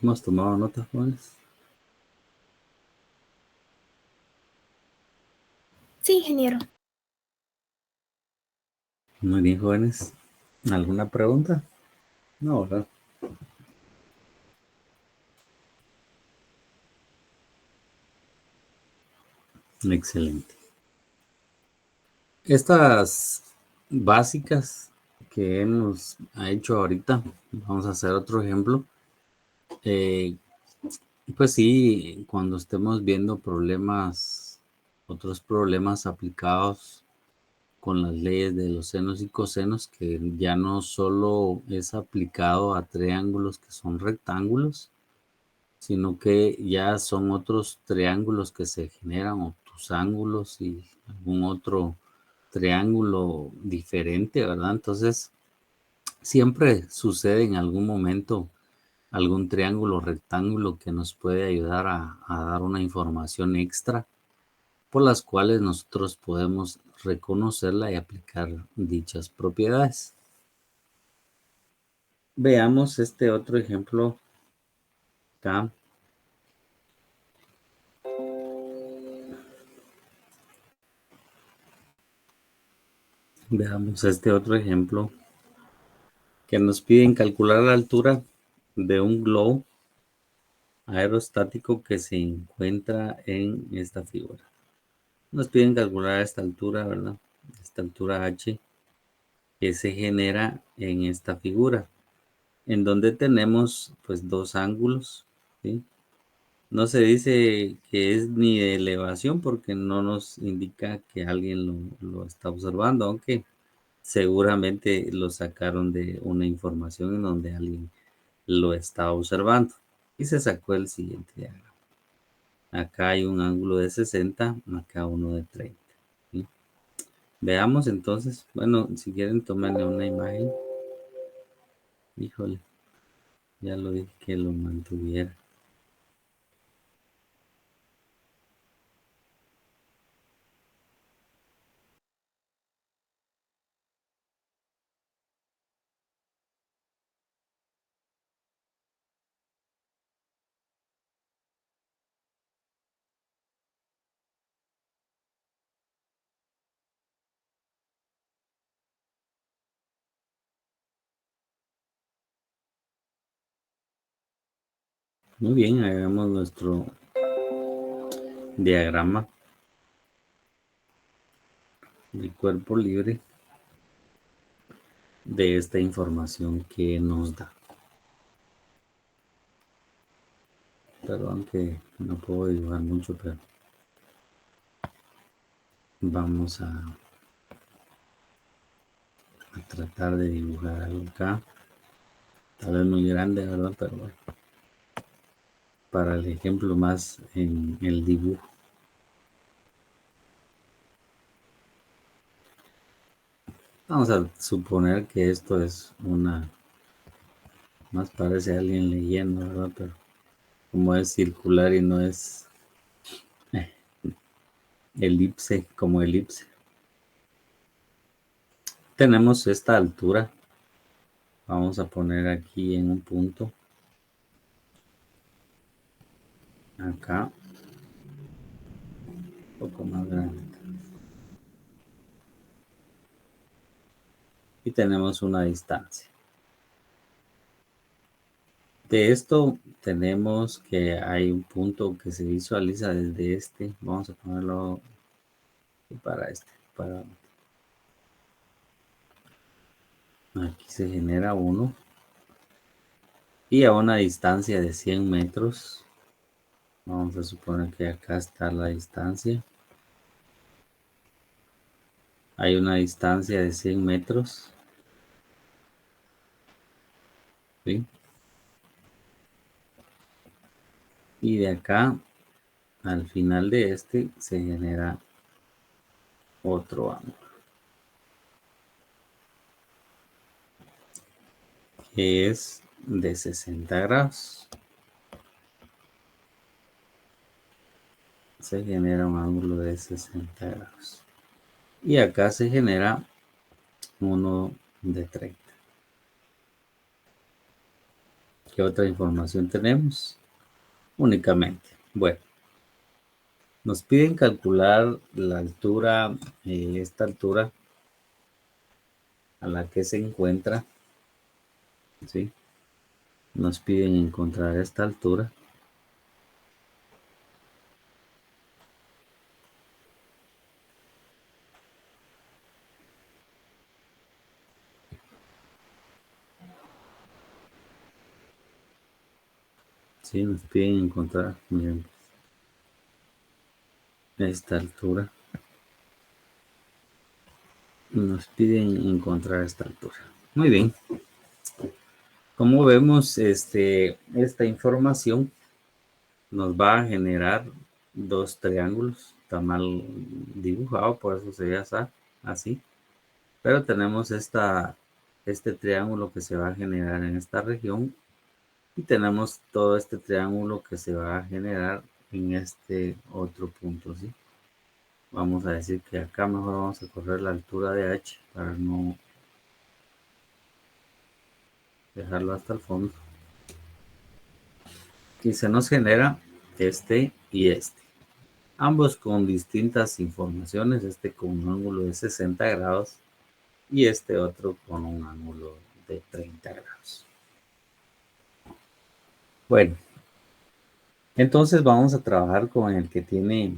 [SPEAKER 1] Hemos tomado nota, jóvenes.
[SPEAKER 3] Sí, ingeniero.
[SPEAKER 1] Muy bien, jóvenes. ¿Alguna pregunta? No, ¿verdad? Excelente. Estas básicas que hemos hecho ahorita, vamos a hacer otro ejemplo. Pues sí, cuando estemos viendo problemas, otros problemas aplicados con las leyes de los senos y cosenos, que ya no solo es aplicado a triángulos que son rectángulos, sino que ya son otros triángulos que se generan, otros ángulos y algún otro triángulo diferente, ¿verdad? Entonces, siempre sucede en algún momento algún triángulo rectángulo que nos puede ayudar a dar una información extra por las cuales nosotros podemos reconocerla y aplicar dichas propiedades. Veamos este otro ejemplo acá. Veamos este otro ejemplo que nos piden calcular la altura de un globo aerostático que se encuentra en esta figura. Nos piden calcular esta altura, ¿verdad? Esta altura h que se genera en esta figura, en donde tenemos pues dos ángulos, ¿sí? No se dice que es ni de elevación porque no nos indica que alguien lo está observando, aunque seguramente lo sacaron de una información en donde alguien lo está observando. Y se sacó el siguiente diagrama. Acá hay un ángulo de 60, acá uno de 30. ¿Sí? Veamos entonces, bueno, si quieren tomarle una imagen. Híjole, ya lo dije que lo mantuviera. Muy bien, hagamos nuestro diagrama del cuerpo libre de esta información que nos da. Perdón que no puedo dibujar mucho, pero vamos a tratar de dibujar algo acá. Tal vez muy grande, ¿verdad? Pero bueno, para el ejemplo más en el dibujo. Vamos a suponer que esto es una, más parece alguien leyendo, ¿verdad? Pero como es circular y no es elipse, como elipse. Tenemos esta altura. Vamos a poner aquí en un punto. Acá. Un poco más grande. Y tenemos una distancia. De esto tenemos que hay un punto que se visualiza desde este. Vamos a ponerlo para este. Aquí se genera uno. Y a una distancia de 100 metros. Vamos a suponer que acá está la distancia. Hay una distancia de 100 metros. ¿Sí? Y de acá al final de este se genera otro ángulo. Que es de 60 grados. Se genera un ángulo de 60 grados. Y acá se genera uno de 30. ¿Qué otra información tenemos? Únicamente. Bueno, nos piden calcular la altura, esta altura a la que se encuentra. ¿Sí? Nos piden encontrar esta altura. Sí, nos piden encontrar, miren, esta altura. Nos piden encontrar esta altura. Muy bien. Como vemos, esta información nos va a generar dos triángulos. Está mal dibujado, por eso se ve así. Pero tenemos este triángulo que se va a generar en esta región. Y tenemos todo este triángulo que se va a generar en este otro punto, ¿sí? Vamos a decir que acá mejor vamos a correr la altura de h para no dejarlo hasta el fondo. Y se nos genera este y este. Ambos con distintas informaciones, este con un ángulo de 60 grados y este otro con un ángulo de 30 grados. Bueno, entonces vamos a trabajar con el que tiene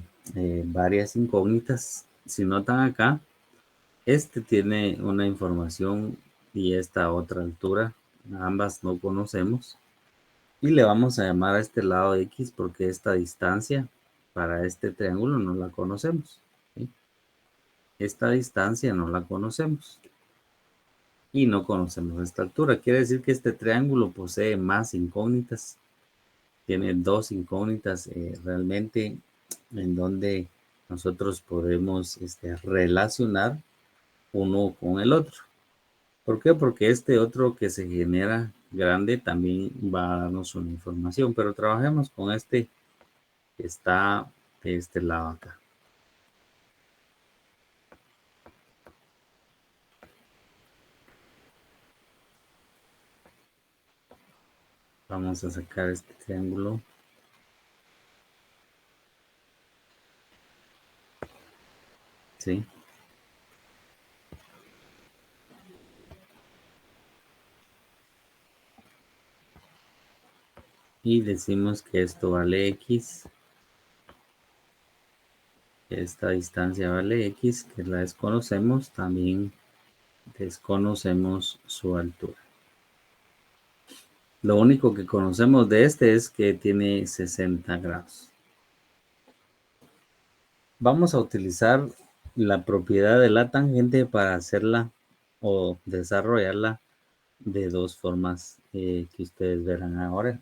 [SPEAKER 1] varias incógnitas. Si notan acá, este tiene una información y esta otra altura. Ambas no conocemos. Y le vamos a llamar a este lado X porque esta distancia para este triángulo no la conocemos. ¿Sí? Esta distancia no la conocemos. Y no conocemos esta altura. Quiere decir que este triángulo posee más incógnitas. Tiene dos incógnitas realmente en donde nosotros podemos relacionar uno con el otro. ¿Por qué? Porque este otro que se genera grande también va a darnos una información, pero trabajemos con este que está de este lado acá. Vamos a sacar este triángulo. ¿Sí? Y decimos que esto vale X. Esta distancia vale X, que la desconocemos. También desconocemos su altura. Lo único que conocemos de este es que tiene 60 grados. Vamos a utilizar la propiedad de la tangente para hacerla o desarrollarla de dos formas que ustedes verán ahora.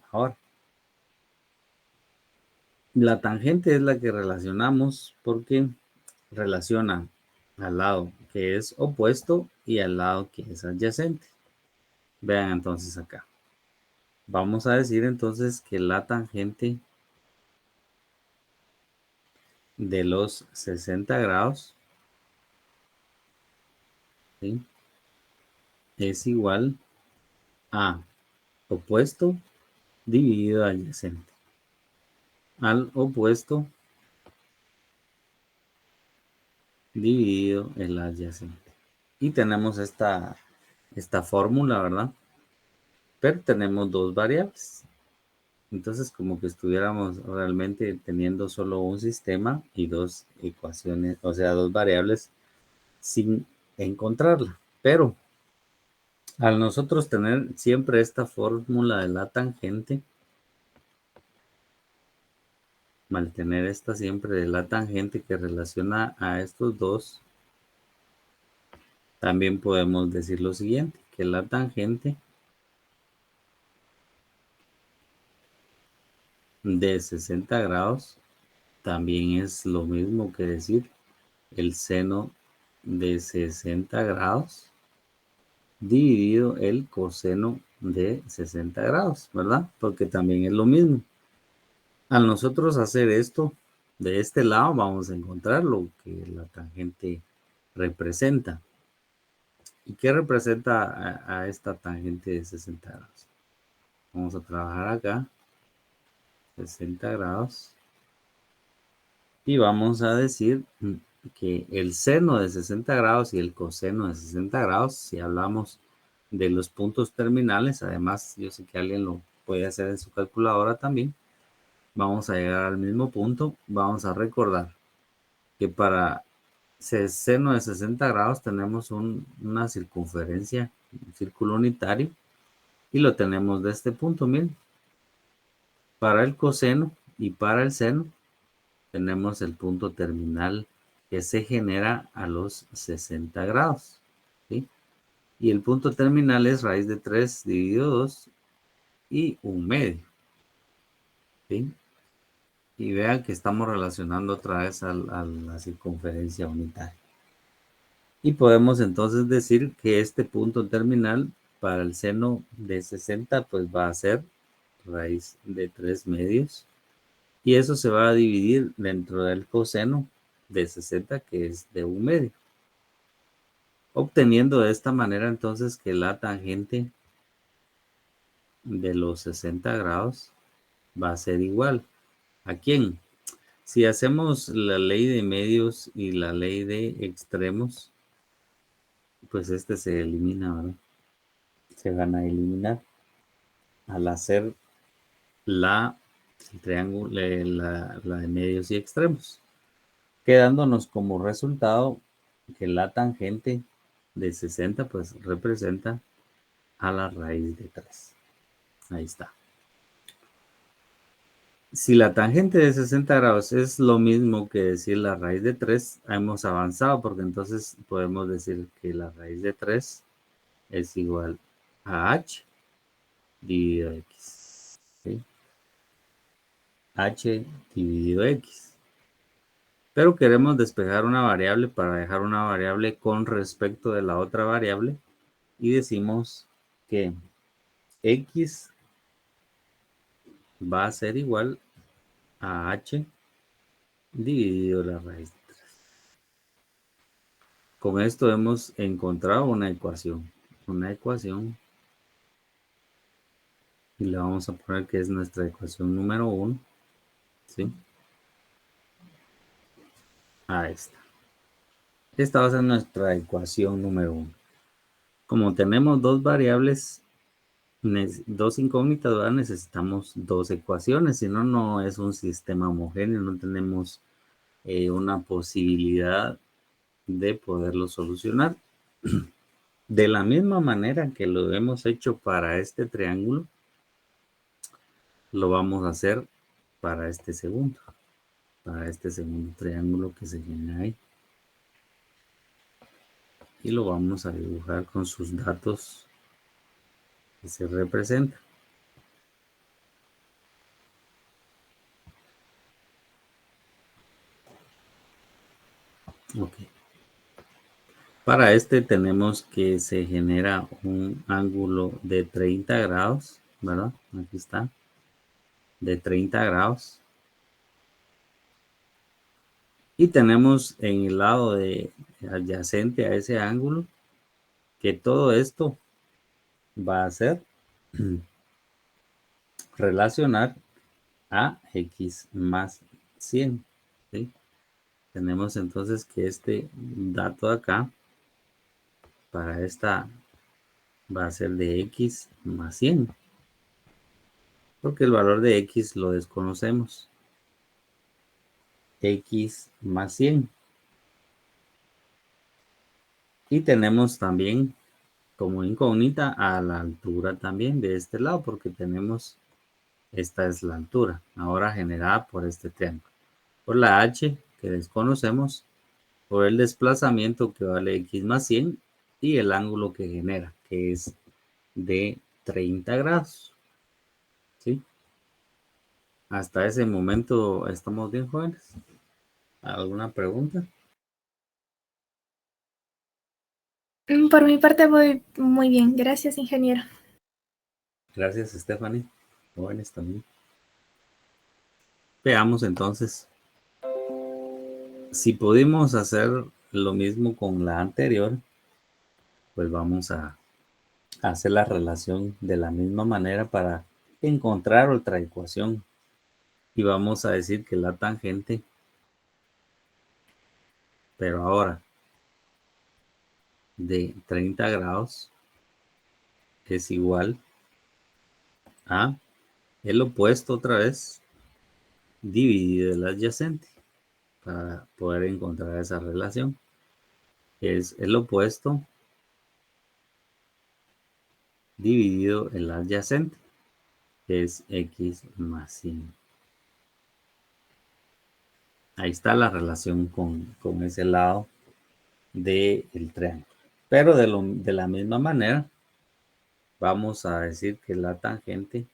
[SPEAKER 1] La tangente es la que relacionamos porque relaciona al lado que es opuesto y al lado que es adyacente. Vean entonces acá. Vamos a decir entonces que la tangente de los 60 grados, ¿sí?, es igual a opuesto dividido adyacente. Al opuesto dividido el adyacente. Y tenemos esta fórmula, ¿verdad? Pero tenemos dos variables. Entonces, como que estuviéramos realmente teniendo solo un sistema y dos ecuaciones, o sea, dos variables sin encontrarla. Pero al nosotros tener siempre esta fórmula de la tangente, al tener esta siempre de la tangente que relaciona a estos dos, también podemos decir lo siguiente, que la tangente de 60 grados también es lo mismo que decir el seno de 60 grados dividido el coseno de 60 grados, ¿verdad? Porque también es lo mismo. Al nosotros hacer esto, de este lado vamos a encontrar lo que la tangente representa. ¿Y qué representa a esta tangente de 60 grados? Vamos a trabajar acá, 60 grados. Y vamos a decir que el seno de 60 grados y el coseno de 60 grados, si hablamos de los puntos terminales, además yo sé que alguien lo puede hacer en su calculadora también, vamos a llegar al mismo punto. Vamos a recordar que para seno de 60 grados tenemos una circunferencia, un círculo unitario, y lo tenemos de este punto, miren. Para el coseno y para el seno tenemos el punto terminal que se genera a los 60 grados, ¿sí? Y el punto terminal es raíz de 3 dividido 2 y 1/2, ¿sí? Y vean que estamos relacionando otra vez a la circunferencia unitaria. Y podemos entonces decir que este punto terminal para el seno de 60 pues va a ser raíz de 3/2. Y eso se va a dividir dentro del coseno de 60 que es de 1/2. Obteniendo de esta manera entonces que la tangente de los 60 grados va a ser igual. ¿A quién? Si hacemos la ley de medios y la ley de extremos, pues este se elimina, ¿verdad? Se van a eliminar al hacer el triángulo, la de medios y extremos, quedándonos como resultado que la tangente de 60 pues representa a la raíz de 3. Ahí está. Si la tangente de 60 grados es lo mismo que decir la raíz de 3, hemos avanzado porque entonces podemos decir que la raíz de 3 es igual a h dividido x. ¿Sí? H dividido x. Pero queremos despejar una variable para dejar una variable con respecto de la otra variable y decimos que x va a ser igual a h dividido la raíz de 3. Con esto hemos encontrado una ecuación. Y le vamos a poner que es nuestra ecuación número 1. ¿Sí? A esta. Esta va a ser nuestra ecuación número 1. Como tenemos dos variables, dos incógnitas, ¿verdad? Necesitamos dos ecuaciones, si no, no es un sistema homogéneo, no tenemos una posibilidad de poderlo solucionar. De la misma manera que lo hemos hecho para este triángulo, lo vamos a hacer para este segundo triángulo que se genera ahí. Y lo vamos a dibujar con sus datos que se representan. Ok. Para este tenemos que se genera un ángulo de 30 grados, ¿verdad? Aquí está. De 30 grados. Y tenemos en el lado adyacente a ese ángulo que todo esto va a ser relacionar a x más 100. ¿Sí? Tenemos entonces que este dato de acá para esta va a ser de x más 100. Porque el valor de x lo desconocemos. X más 100. Y tenemos también como incógnita a la altura también de este lado, porque tenemos, esta es la altura, ahora generada por este triángulo. Por la h que desconocemos, por el desplazamiento que vale x más 100 y el ángulo que genera, que es de 30 grados. ¿Sí? Hasta ese momento estamos bien, jóvenes. ¿Alguna pregunta?
[SPEAKER 3] Por mi parte voy muy bien. Gracias, ingeniero.
[SPEAKER 1] Gracias, Stephanie. Jóvenes también. Veamos entonces. Si pudimos hacer lo mismo con la anterior, pues vamos a hacer la relación de la misma manera para encontrar otra ecuación. Y vamos a decir que la tangente, pero ahora de 30 grados, es igual a el opuesto otra vez dividido el adyacente para poder encontrar esa relación. Es el opuesto dividido el adyacente, que es x más 100. Ahí está la relación con ese lado del triángulo. Pero de la misma manera, vamos a decir que la tangente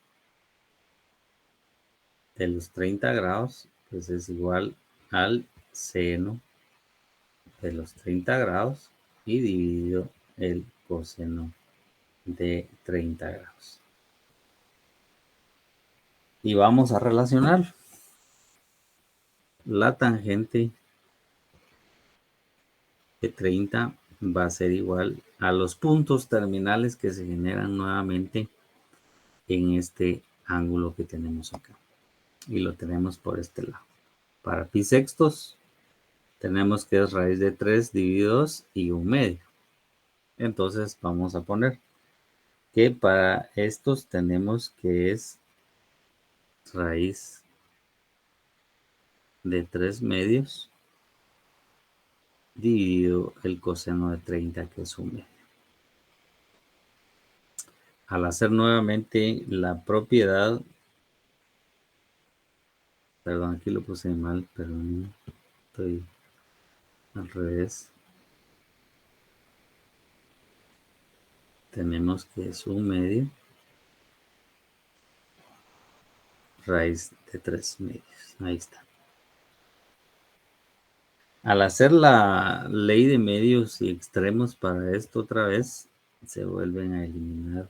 [SPEAKER 1] de los 30 grados pues es igual al seno de los 30 grados y dividido el coseno de 30 grados. Y vamos a relacionar la tangente de 30 va a ser igual a los puntos terminales que se generan nuevamente en este ángulo que tenemos acá. Y lo tenemos por este lado. Para pi sextos tenemos que es raíz de 3 dividido 2 y 1 medio. Entonces vamos a poner que para estos tenemos que es raíz de 3 medios dividido el coseno de 30, que es 1 medio. Al hacer nuevamente la propiedad, perdón, aquí lo puse mal, perdón, estoy al revés. Tenemos que es 1 medio raíz de 3 medios. Ahí está. Al hacer la ley de medios y extremos para esto otra vez, se vuelven a eliminar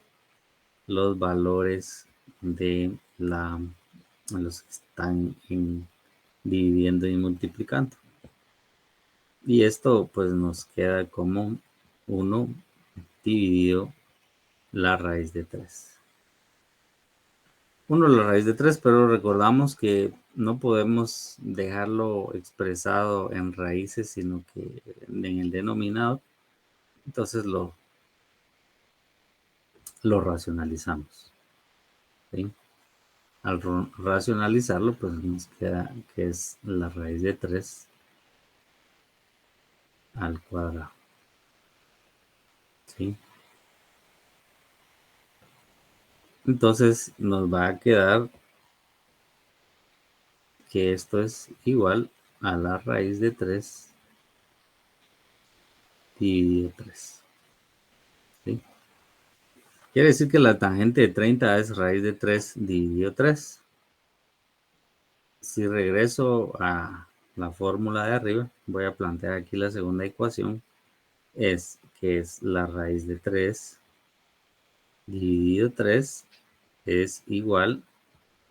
[SPEAKER 1] los valores de los que están dividiendo y multiplicando. Y esto pues nos queda como 1 dividido la raíz de 3. 1 la raíz de 3, pero recordamos que no podemos dejarlo expresado en raíces, sino que en el denominador. Entonces lo racionalizamos. ¿Sí? Al racionalizarlo, pues nos queda que es la raíz de 3 al cuadrado. ¿Sí? Entonces nos va a quedar que esto es igual a la raíz de 3 dividido 3. ¿Sí? Quiere decir que la tangente de 30 es raíz de 3 dividido 3. Si regreso a la fórmula de arriba, voy a plantear aquí la segunda ecuación, que es la raíz de 3 dividido 3 es igual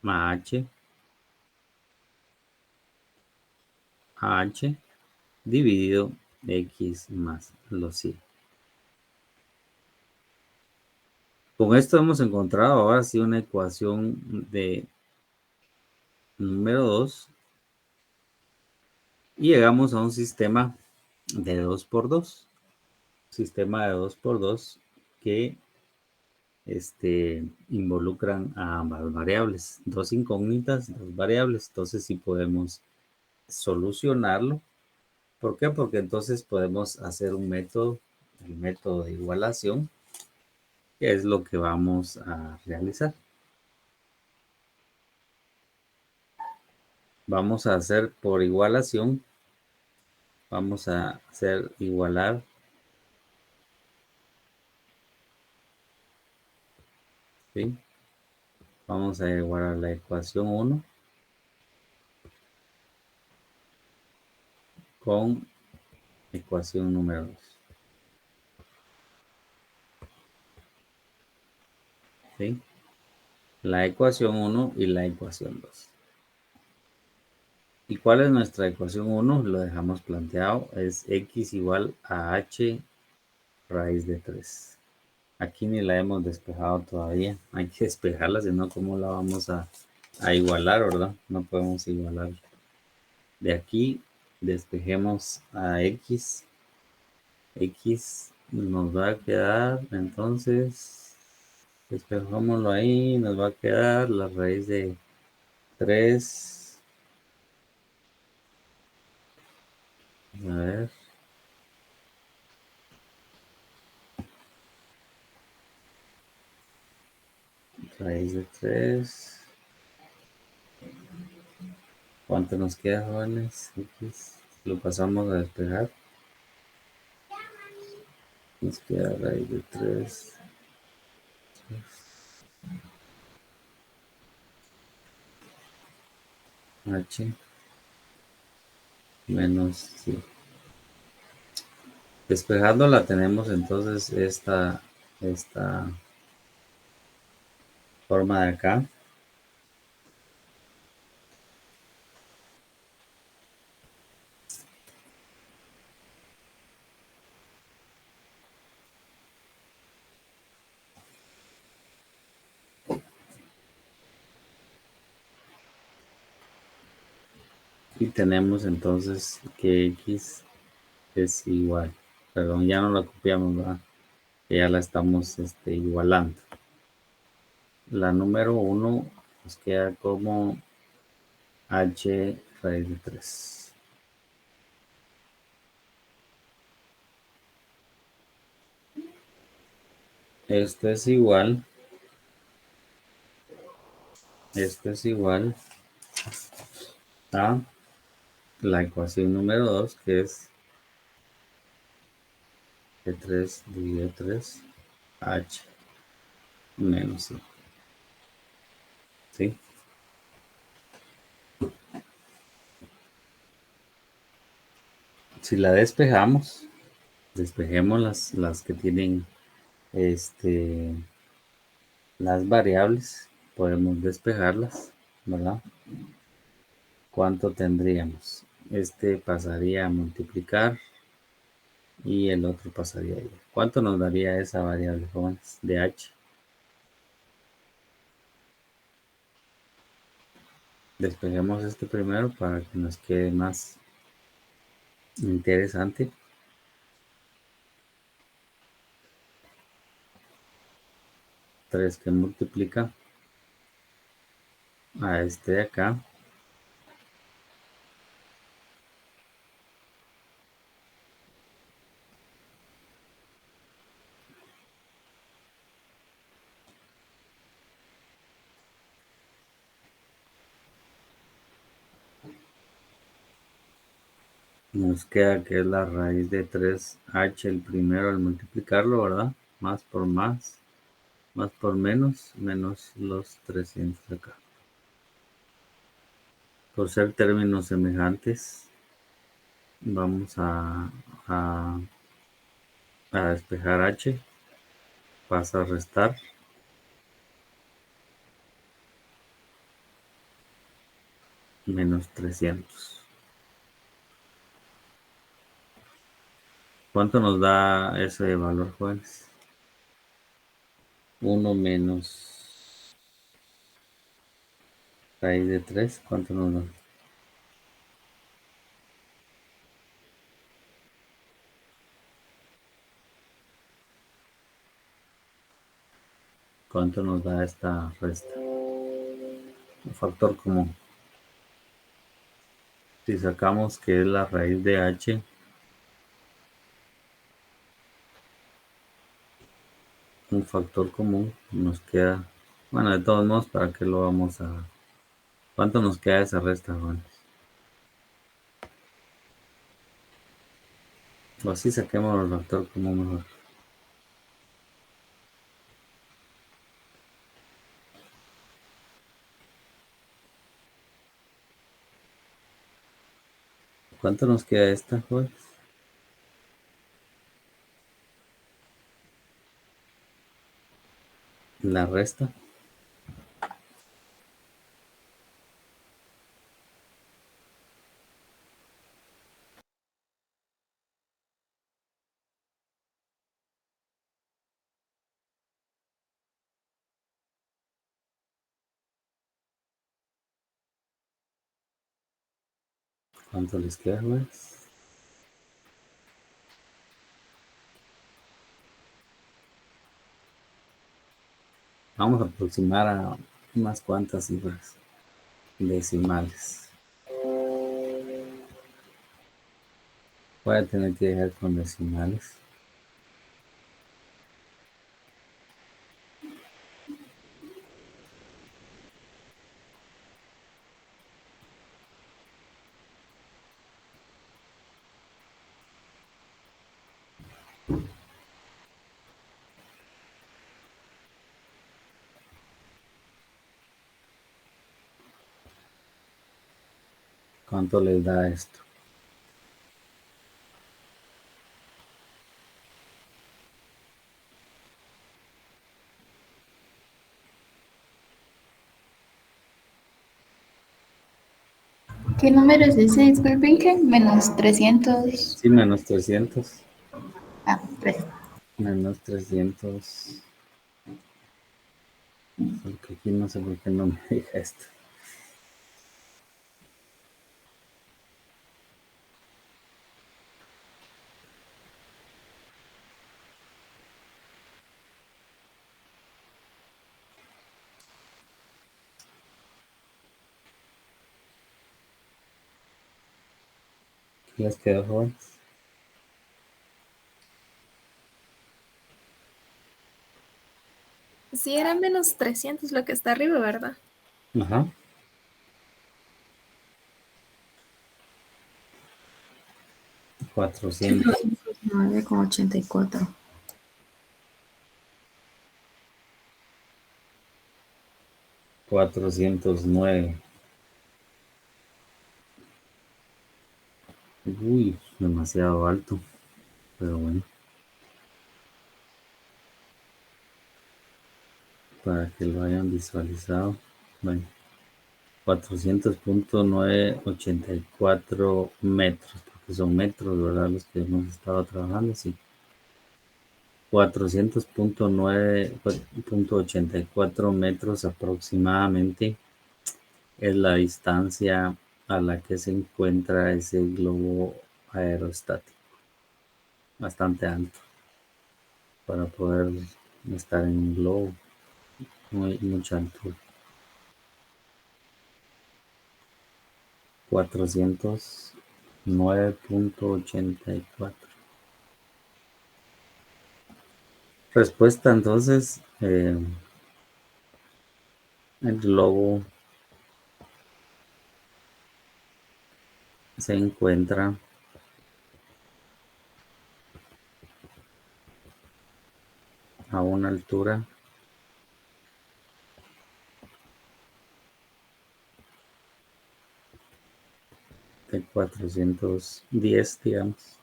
[SPEAKER 1] a h dividido x más los y. Con esto hemos encontrado ahora sí una ecuación de número 2 y llegamos a un sistema de 2 por 2. Sistema de 2 por 2 que involucran a ambas variables, 2 incógnitas, 2 variables. Entonces sí podemos solucionarlo. ¿Por qué? Porque entonces podemos hacer un método, el método de igualación, que es lo que vamos a realizar. Vamos a hacer por igualación, vamos a hacer igualar ¿sí? Vamos a igualar la ecuación 1 con ecuación número 2. ¿Sí? La ecuación 1 y la ecuación 2. ¿Y cuál es nuestra ecuación 1? Lo dejamos planteado. Es x igual a h raíz de 3. Aquí ni la hemos despejado todavía. Hay que despejarla, si no, ¿cómo la vamos a igualar, verdad? No podemos igualar. De aquí despejemos a x. X nos va a quedar, entonces, despejámoslo ahí, nos va a quedar la raíz de 3. A ver. Raíz de 3. ¿Cuánto nos queda, jóvenes? X. Lo pasamos a despejar. Nos queda raíz de 3. H. Menos, sí. Despejándola tenemos entonces esta forma de acá. Y tenemos entonces que x es igual. Perdón, ya no la copiamos, ¿verdad? Ya la estamos igualando. La número 1 nos queda como h raíz de 3. Esto es igual a la ecuación número 2, que es de 3 dividido 3 h menos i. ¿Sí? Si la despejamos, despejemos las que tienen las variables, podemos despejarlas, ¿verdad? ¿Cuánto tendríamos? Este pasaría a multiplicar y el otro pasaría a ir. ¿Cuánto nos daría esa variable, jóvenes, de h? Despejemos este primero para que nos quede más interesante. 3 que multiplica a este de acá. Nos queda que es la raíz de 3h el primero al multiplicarlo, ¿verdad? Más por más por menos los 300 acá. Por ser términos semejantes, vamos a despejar h, pasa a restar, menos 300. ¿Cuánto nos da ese valor, jóvenes? 1 menos raíz de 3, ¿cuánto nos da? ¿Cuánto nos da esta resta? Un factor común. Si sacamos que es la raíz de h, un factor común, nos queda, bueno, de todos modos, ¿para qué lo vamos a...? ¿Cuánto nos queda esa resta, jóvenes? O así saquemos el factor común mejor. ¿Cuánto nos queda esta, jóvenes? La resta. ¿Cuánto les queda, jóvenes? Vamos a aproximar a unas cuantas cifras decimales. Voy a tener que dejar con decimales. ¿Cuánto les da esto?
[SPEAKER 5] ¿Qué número es ese? Disculpen que menos 300.
[SPEAKER 1] Sí, menos 300.
[SPEAKER 5] Ah, 3.
[SPEAKER 1] Menos 300. Porque aquí no sé por qué no me deja esto. ¿Les quedó, jóvenes?
[SPEAKER 3] Sí, era menos 300 lo que está arriba, ¿verdad?
[SPEAKER 1] Ajá. 400.
[SPEAKER 6] 9,84.
[SPEAKER 1] 409. Uy, demasiado alto. Pero bueno. Para que lo hayan visualizado. Bueno. 400.984 metros. Porque son metros, ¿verdad? Los que hemos estado trabajando, sí. 400.984 metros aproximadamente es la distancia a la que se encuentra ese globo aerostático. Bastante alto para poder estar en un globo. Mucha altura. 409.84. Respuesta entonces, el globo se encuentra a una altura de 410, digamos,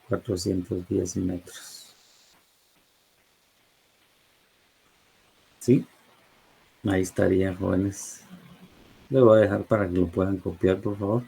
[SPEAKER 1] 410 metros. ¿Sí? Ahí estaría, jóvenes. Le voy a dejar para que lo puedan copiar, por favor.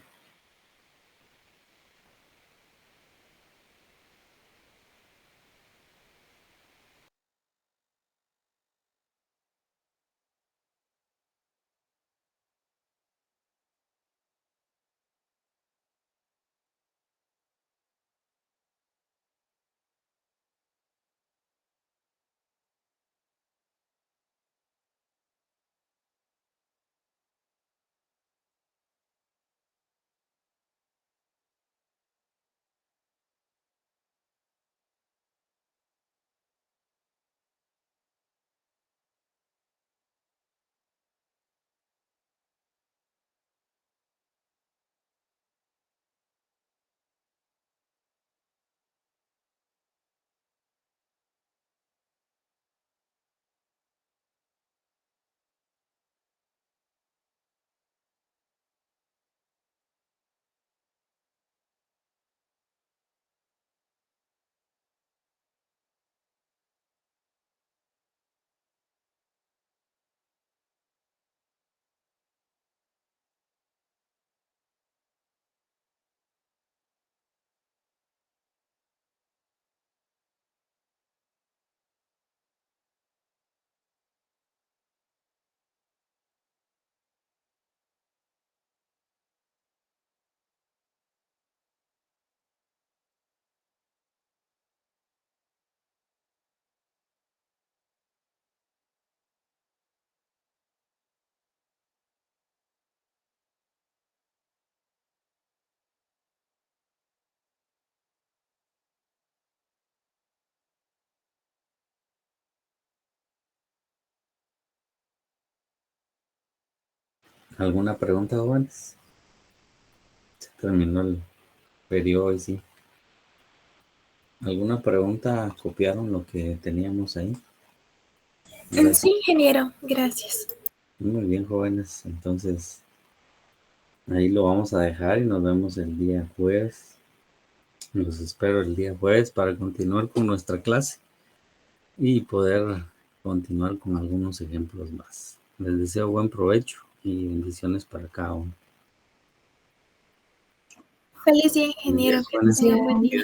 [SPEAKER 1] ¿Alguna pregunta, jóvenes? Se terminó el periodo hoy, sí. ¿Alguna pregunta? ¿Copiaron lo que teníamos ahí?
[SPEAKER 3] Sí, ingeniero, gracias.
[SPEAKER 1] Muy bien, jóvenes. Entonces, ahí lo vamos a dejar y nos vemos el día jueves. Los espero el día jueves para continuar con nuestra clase y poder continuar con algunos ejemplos más. Les deseo buen provecho y bendiciones para cada uno.
[SPEAKER 3] Feliz día, ingeniero. Que
[SPEAKER 1] Buenos días,
[SPEAKER 3] tenga buen día.